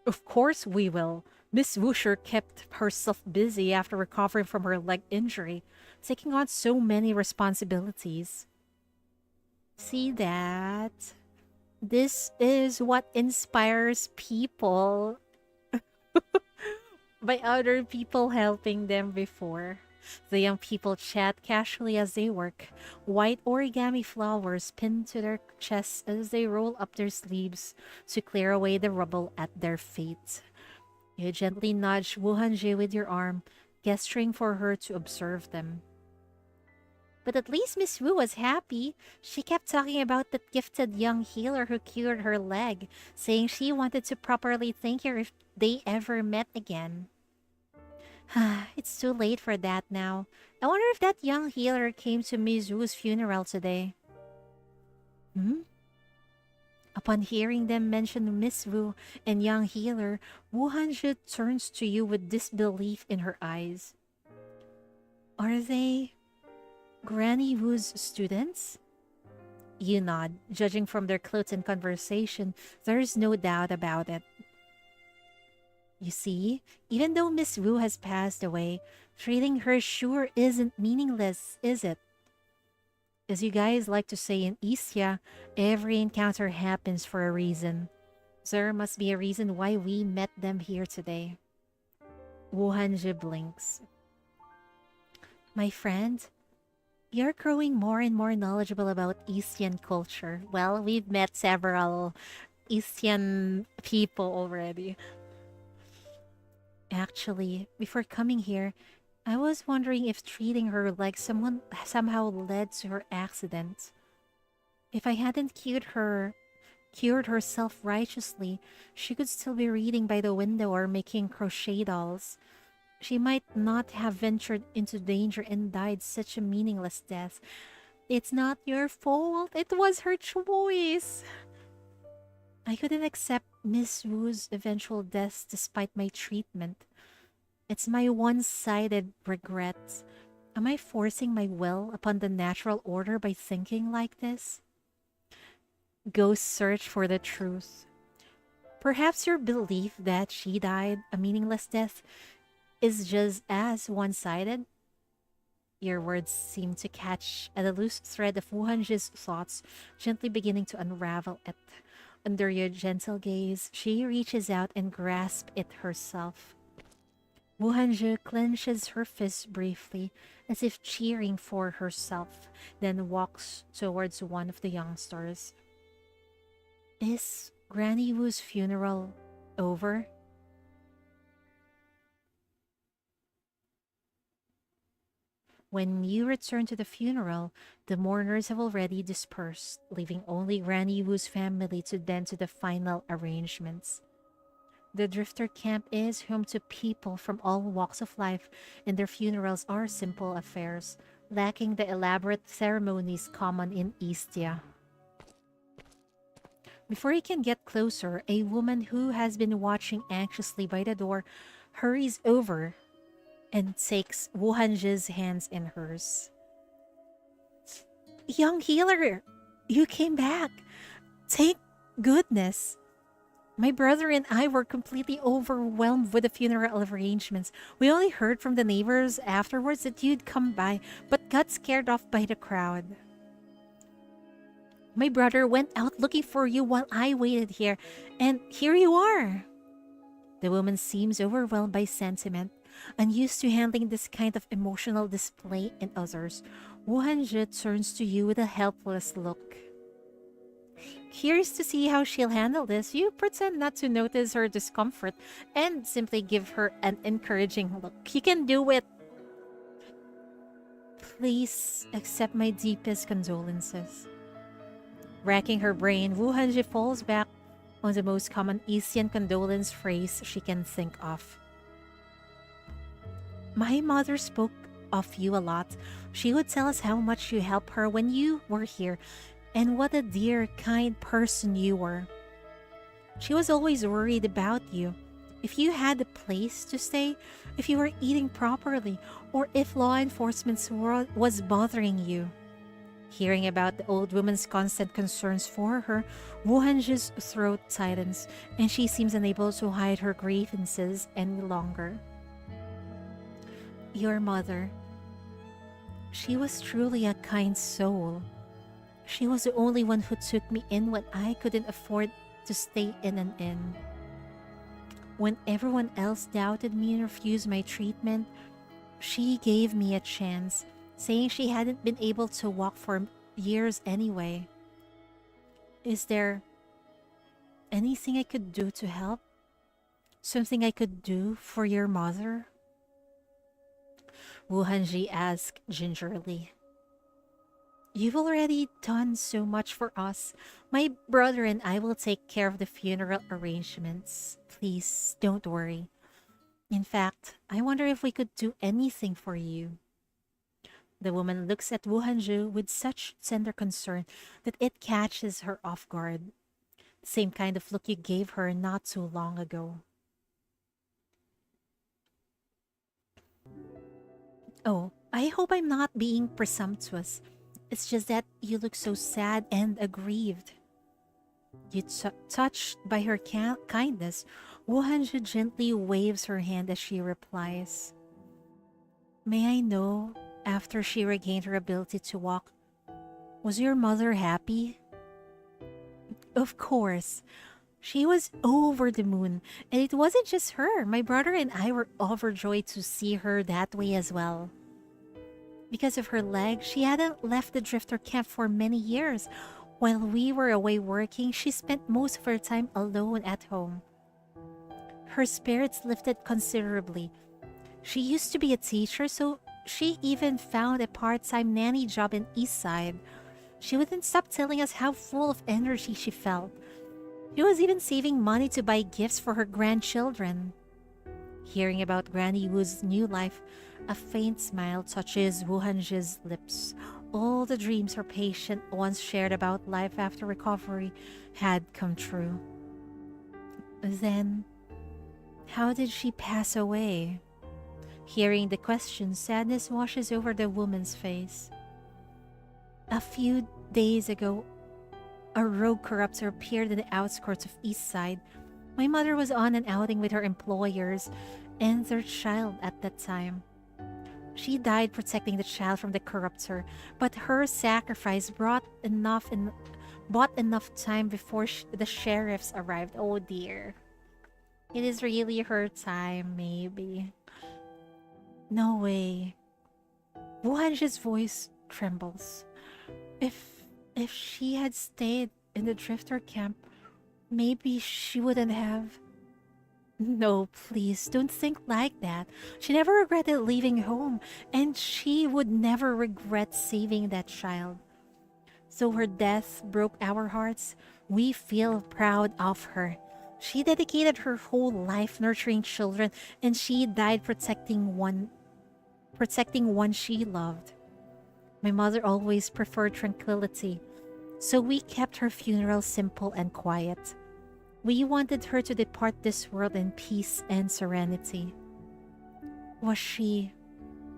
Of course we will. Miss Wu sure kept herself busy after recovering from her leg injury, taking on so many responsibilities. See that? This is what inspires people by other people helping them before. The young people chat casually as they work, white origami flowers pinned to their chests as they roll up their sleeves to clear away the rubble at their feet. You gently nudge Wuhanji with your arm, gesturing for her to observe them. But at least Miss Wu was happy. She kept talking about that gifted young healer who cured her leg, saying she wanted to properly thank her if they ever met again. It's too late for that now. I wonder if that young healer came to Miss Wu's funeral today. Hmm? Upon hearing them mention Miss Wu and young healer, Wu Hanju turns to you with disbelief in her eyes. Are they Granny Wu's students? You nod. Judging from their clothes and conversation, there's no doubt about it. You see, even though Miss Wu has passed away, treating her sure isn't meaningless, is it? As you guys like to say in Istia, every encounter happens for a reason. There must be a reason why we met them here today. Wu Hanji blinks. My friend, you're growing more and more knowledgeable about Eastern culture. Well, we've met several Eastern people already. Actually, before coming here, I was wondering if treating her like someone somehow led to her accident. If I hadn't cured her self-righteously, she could still be reading by the window or making crochet dolls. She might not have ventured into danger and died such a meaningless death. It's not your fault. It was her choice. I couldn't accept Miss Wu's eventual death despite my treatment. It's my one-sided regret. Am I forcing my will upon the natural order by thinking like this? Go search for the truth. Perhaps your belief that she died a meaningless death is just as one-sided. Your words seem to catch at a loose thread of Wuhanji's thoughts, gently beginning to unravel it. Under your gentle gaze, she reaches out and grasps it herself. Wuhanji clenches her fist briefly, as if cheering for herself, then walks towards one of the youngsters. Is Granny Wu's funeral over? When you return to the funeral, the mourners have already dispersed, leaving only Granny Wu's family to tend to the final arrangements. The drifter camp is home to people from all walks of life, and their funerals are simple affairs, lacking the elaborate ceremonies common in Istia. Before he can get closer, a woman who has been watching anxiously by the door hurries over and takes Wuhanji's hands in hers. Young healer, you came back. Thank goodness. My brother and I were completely overwhelmed with the funeral arrangements. We only heard from the neighbors afterwards that you'd come by, but got scared off by the crowd. My brother went out looking for you while I waited here, and here you are. The woman seems overwhelmed by sentiment, unused to handling this kind of emotional display in others. Wu Hanji turns to you with a helpless look. Curious to see how she'll handle this, you pretend not to notice her discomfort and simply give her an encouraging look. You can do it! Please accept my deepest condolences. Racking her brain, Wu Hanji falls back on the most common Asian condolence phrase she can think of. My mother spoke of you a lot. She would tell us how much you helped her when you were here and what a dear, kind person you were. She was always worried about you. If you had a place to stay, if you were eating properly, or if law enforcement was bothering you. Hearing about the old woman's constant concerns for her, Wuhanji's throat tightens, and she seems unable to hide her grievances any longer. Your mother, she was truly a kind soul. She was the only one who took me in when I couldn't afford to stay in an inn. When everyone else doubted me and refused my treatment, she gave me a chance, saying she hadn't been able to walk for years anyway. Is there anything I could do to help? Something I could do for your mother? Wuhanji asked gingerly. You've already done so much for us. My brother and I will take care of the funeral arrangements. Please, don't worry. In fact, I wonder if we could do anything for you. The woman looks at Wuhanju with such tender concern that it catches her off guard. The same kind of look you gave her not too long ago. Oh, I hope I'm not being presumptuous. It's just that you look so sad and aggrieved. You touched by her kindness, Wuhanju gently waves her hand as she replies. May I know, after she regained her ability to walk, was your mother happy? Of course. She was over the moon, and it wasn't just her. My brother and I were overjoyed to see her that way as well. Because of her leg, she hadn't left the drifter camp for many years. While we were away working, she spent most of her time alone at home. Her spirits lifted considerably. She used to be a teacher, so she even found a part-time nanny job in Eastside. She wouldn't stop telling us how full of energy she felt. She was even saving money to buy gifts for her grandchildren. Hearing about Granny Wu's new life, a faint smile touches Wuhanji's lips. All the dreams her patient once shared about life after recovery had come true. Then, how did she pass away? Hearing the question, sadness washes over the woman's face. A few days ago, a rogue corruptor appeared in the outskirts of Eastside. My mother was on an outing with her employers and their child at that time. She died protecting the child from the corruptor, but her sacrifice bought enough time before the sheriffs arrived. Oh dear. It is really her time, maybe. No way. Wuhanji's voice trembles. If she had stayed in the drifter camp, maybe she wouldn't have. No, please, don't think like that. She never regretted leaving home, and she would never regret saving that child. Though her death broke our hearts, we feel proud of her. She dedicated her whole life nurturing children, and she died protecting one she loved. My mother always preferred tranquility, so we kept her funeral simple and quiet. We wanted her to depart this world in peace and serenity. Was she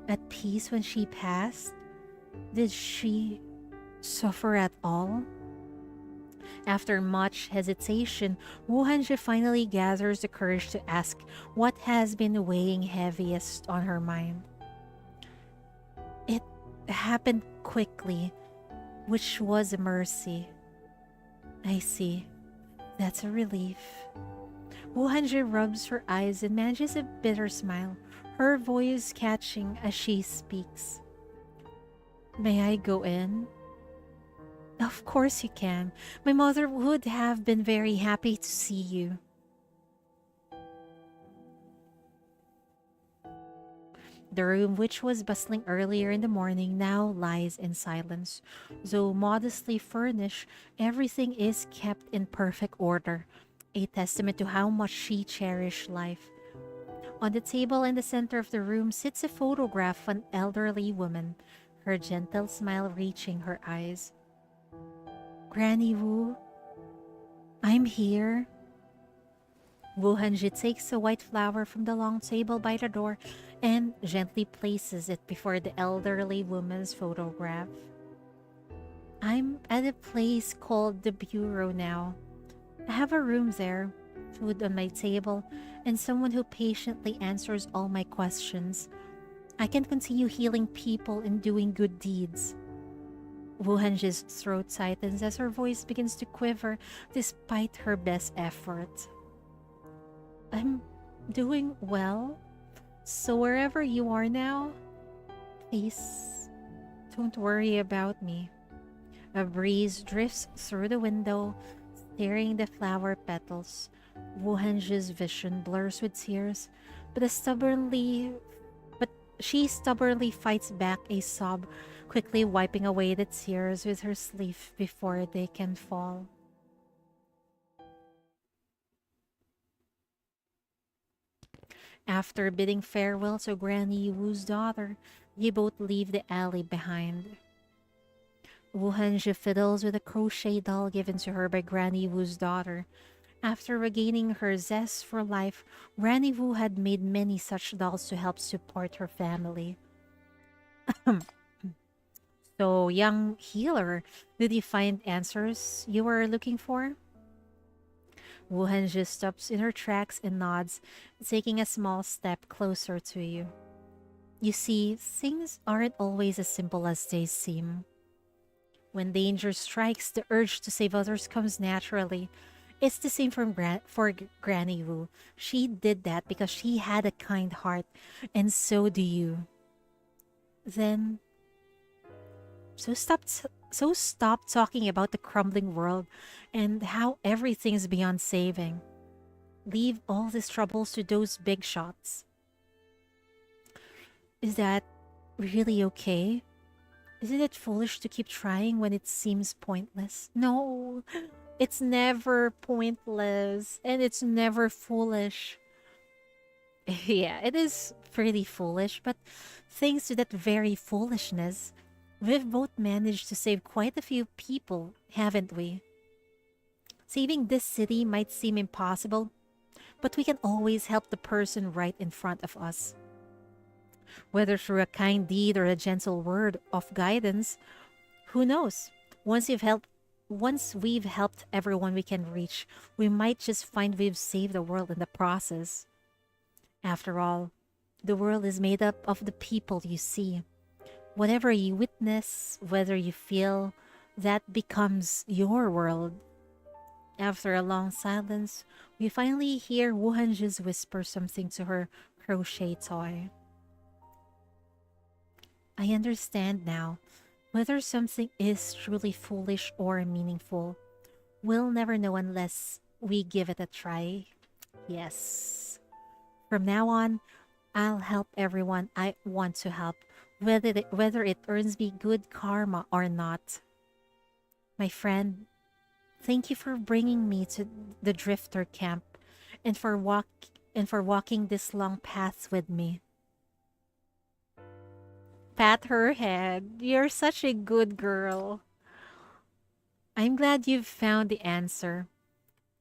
at peace when she passed? Did she suffer at all? After much hesitation, Wuhanji finally gathers the courage to ask what has been weighing heaviest on her mind. It happened quickly, which was a mercy. I see. That's a relief. Wuhanji rubs her eyes and manages a bitter smile, her voice catching as she speaks. May I go in? Of course you can. My mother would have been very happy to see you. The room, which was bustling earlier in the morning, now lies in silence. Though modestly furnished, everything is kept in perfect order. a testament to how much she cherished life. On the table in the center of the room sits a photograph of an elderly woman, her gentle smile reaching her eyes. Granny Wu, I'm here. Wu Hanji takes a white flower from the long table by the door and gently places it before the elderly woman's photograph. I'm at a place called the Bureau now. I have a room there, food on my table, and someone who patiently answers all my questions. I can continue healing people and doing good deeds. Wu Hanji's throat tightens as her voice begins to quiver despite her best effort. I'm doing well. So wherever you are now, please don't worry about me. A breeze drifts through the window, stirring the flower petals. Wu Hanji's vision blurs with tears, but but she stubbornly fights back a sob, quickly wiping away the tears with her sleeve before they can fall. After bidding farewell to Granny Wu's daughter, they both leave the alley behind. Wu Hanji fiddles with a crochet doll given to her by Granny Wu's daughter. After regaining her zest for life, Granny Wu had made many such dolls to help support her family. So, young healer, did you find answers you were looking for? Wu Hanji stops in her tracks and nods, taking a small step closer to you. You see, things aren't always as simple as they seem. When danger strikes, the urge to save others comes naturally. It's the same for Granny Wu. She did that because she had a kind heart, and so do you. Then, so stop talking about the crumbling world and how everything's beyond saving. Leave all these troubles to those big shots. Is that really okay? Isn't it foolish to keep trying when it seems pointless? No, it's never pointless and it's never foolish. Yeah, it is pretty foolish, but thanks to that very foolishness, we've both managed to save quite a few people, haven't we? Saving this city might seem impossible, but we can always help the person right in front of us. Whether through a kind deed or a gentle word of guidance, who knows? Once we've helped everyone we can reach, we might just find we've saved the world in the process. After all, the world is made up of the people you see. Whatever you witness, whether you feel, that becomes your world. After a long silence, we finally hear Wu Hanji's whisper something to her crochet toy. I understand now. Whether something is truly foolish or meaningful, we'll never know unless we give it a try. Yes. From now on, I'll help everyone I want to help, whether it earns me good karma or not. My friend, thank you for bringing me to the Drifter camp and for walking this long path with me. Pat her head. You're such a good girl. I'm glad you've found the answer.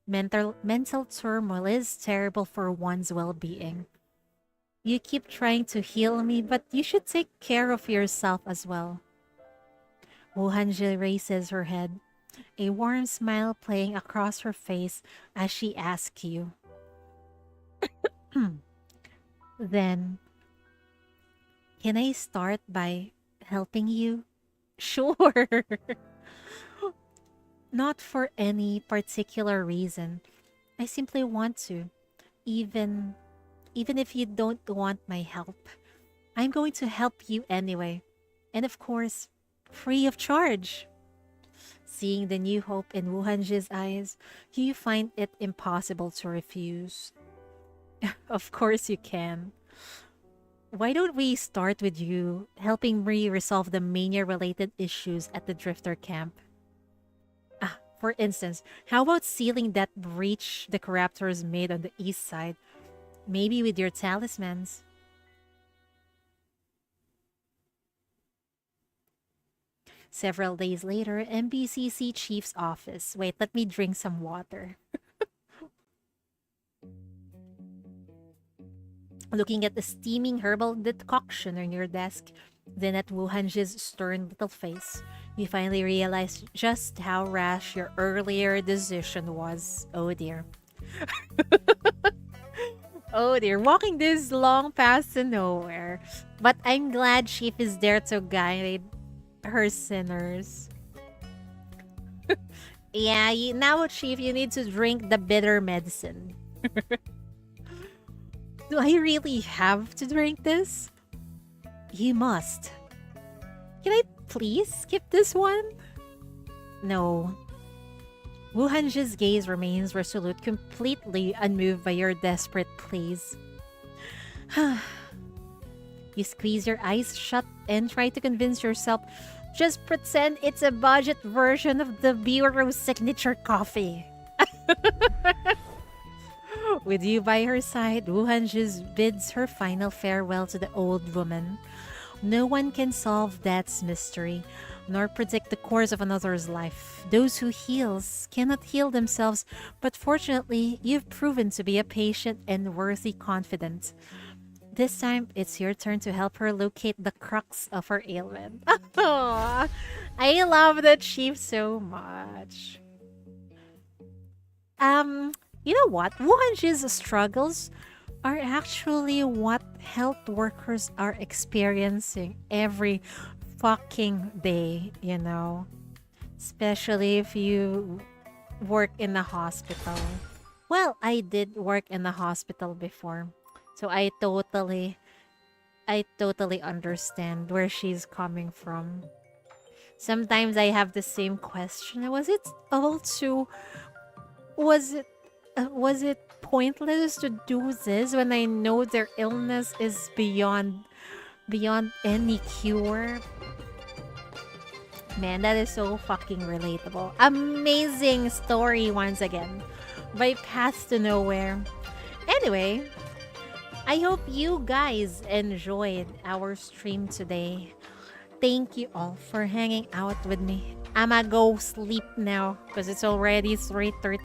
Mental turmoil is terrible for one's well-being. You keep trying to heal me, but you should take care of yourself as well. Wuhanji raises her head, a warm smile playing across her face as she asks you. Then, can I start by helping you? Sure. Not for any particular reason. I simply want to. Even even if you don't want my help. I'm going to help you anyway. And of course, free of charge. Seeing the new hope in Wuhanji's eyes, you find it impossible to refuse. Of course you can. Why don't we start with you helping me resolve the mania-related issues at the Drifter camp? For instance, how about sealing that breach the corruptors made on the east side? Maybe with your talismans. Several days later, MBCC chief's office. Wait, let me drink some water. Looking at the steaming herbal decoction on your desk, then at Wuhanji's stern little face, you finally realize just how rash your earlier decision was. Oh dear. Oh dear, walking this long path to nowhere. But I'm glad Chief is there to guide her sinners. Yeah, now, Chief, you need to drink the bitter medicine. Do I really have to drink this? You must. Can I please skip this one? No. Wuhanji's gaze remains resolute, completely unmoved by your desperate pleas. You squeeze your eyes shut and try to convince yourself, just pretend it's a budget version of the Bureau signature coffee. With you by her side, Wuhan just bids her final farewell to the old woman. No one can solve death's mystery, nor predict the course of another's life. Those who heals cannot heal themselves, but fortunately, you've proven to be a patient and worthy confidant. This time, it's your turn to help her locate the crux of her ailment. Aw, I love the chief so much. You know what? Wuhanji's struggles are actually what health workers are experiencing every fucking day, you know? Especially if you work in the hospital. Well, I did work in the hospital before. So I totally understand where she's coming from. Sometimes I have the same question. Was it pointless to do this when I know their illness is beyond any cure? Man, that is so fucking relatable. Amazing story once again. By Paths to Nowhere. Anyway, I hope you guys enjoyed our stream today. Thank you all for hanging out with me. I'ma go sleep now because it's already 3:30.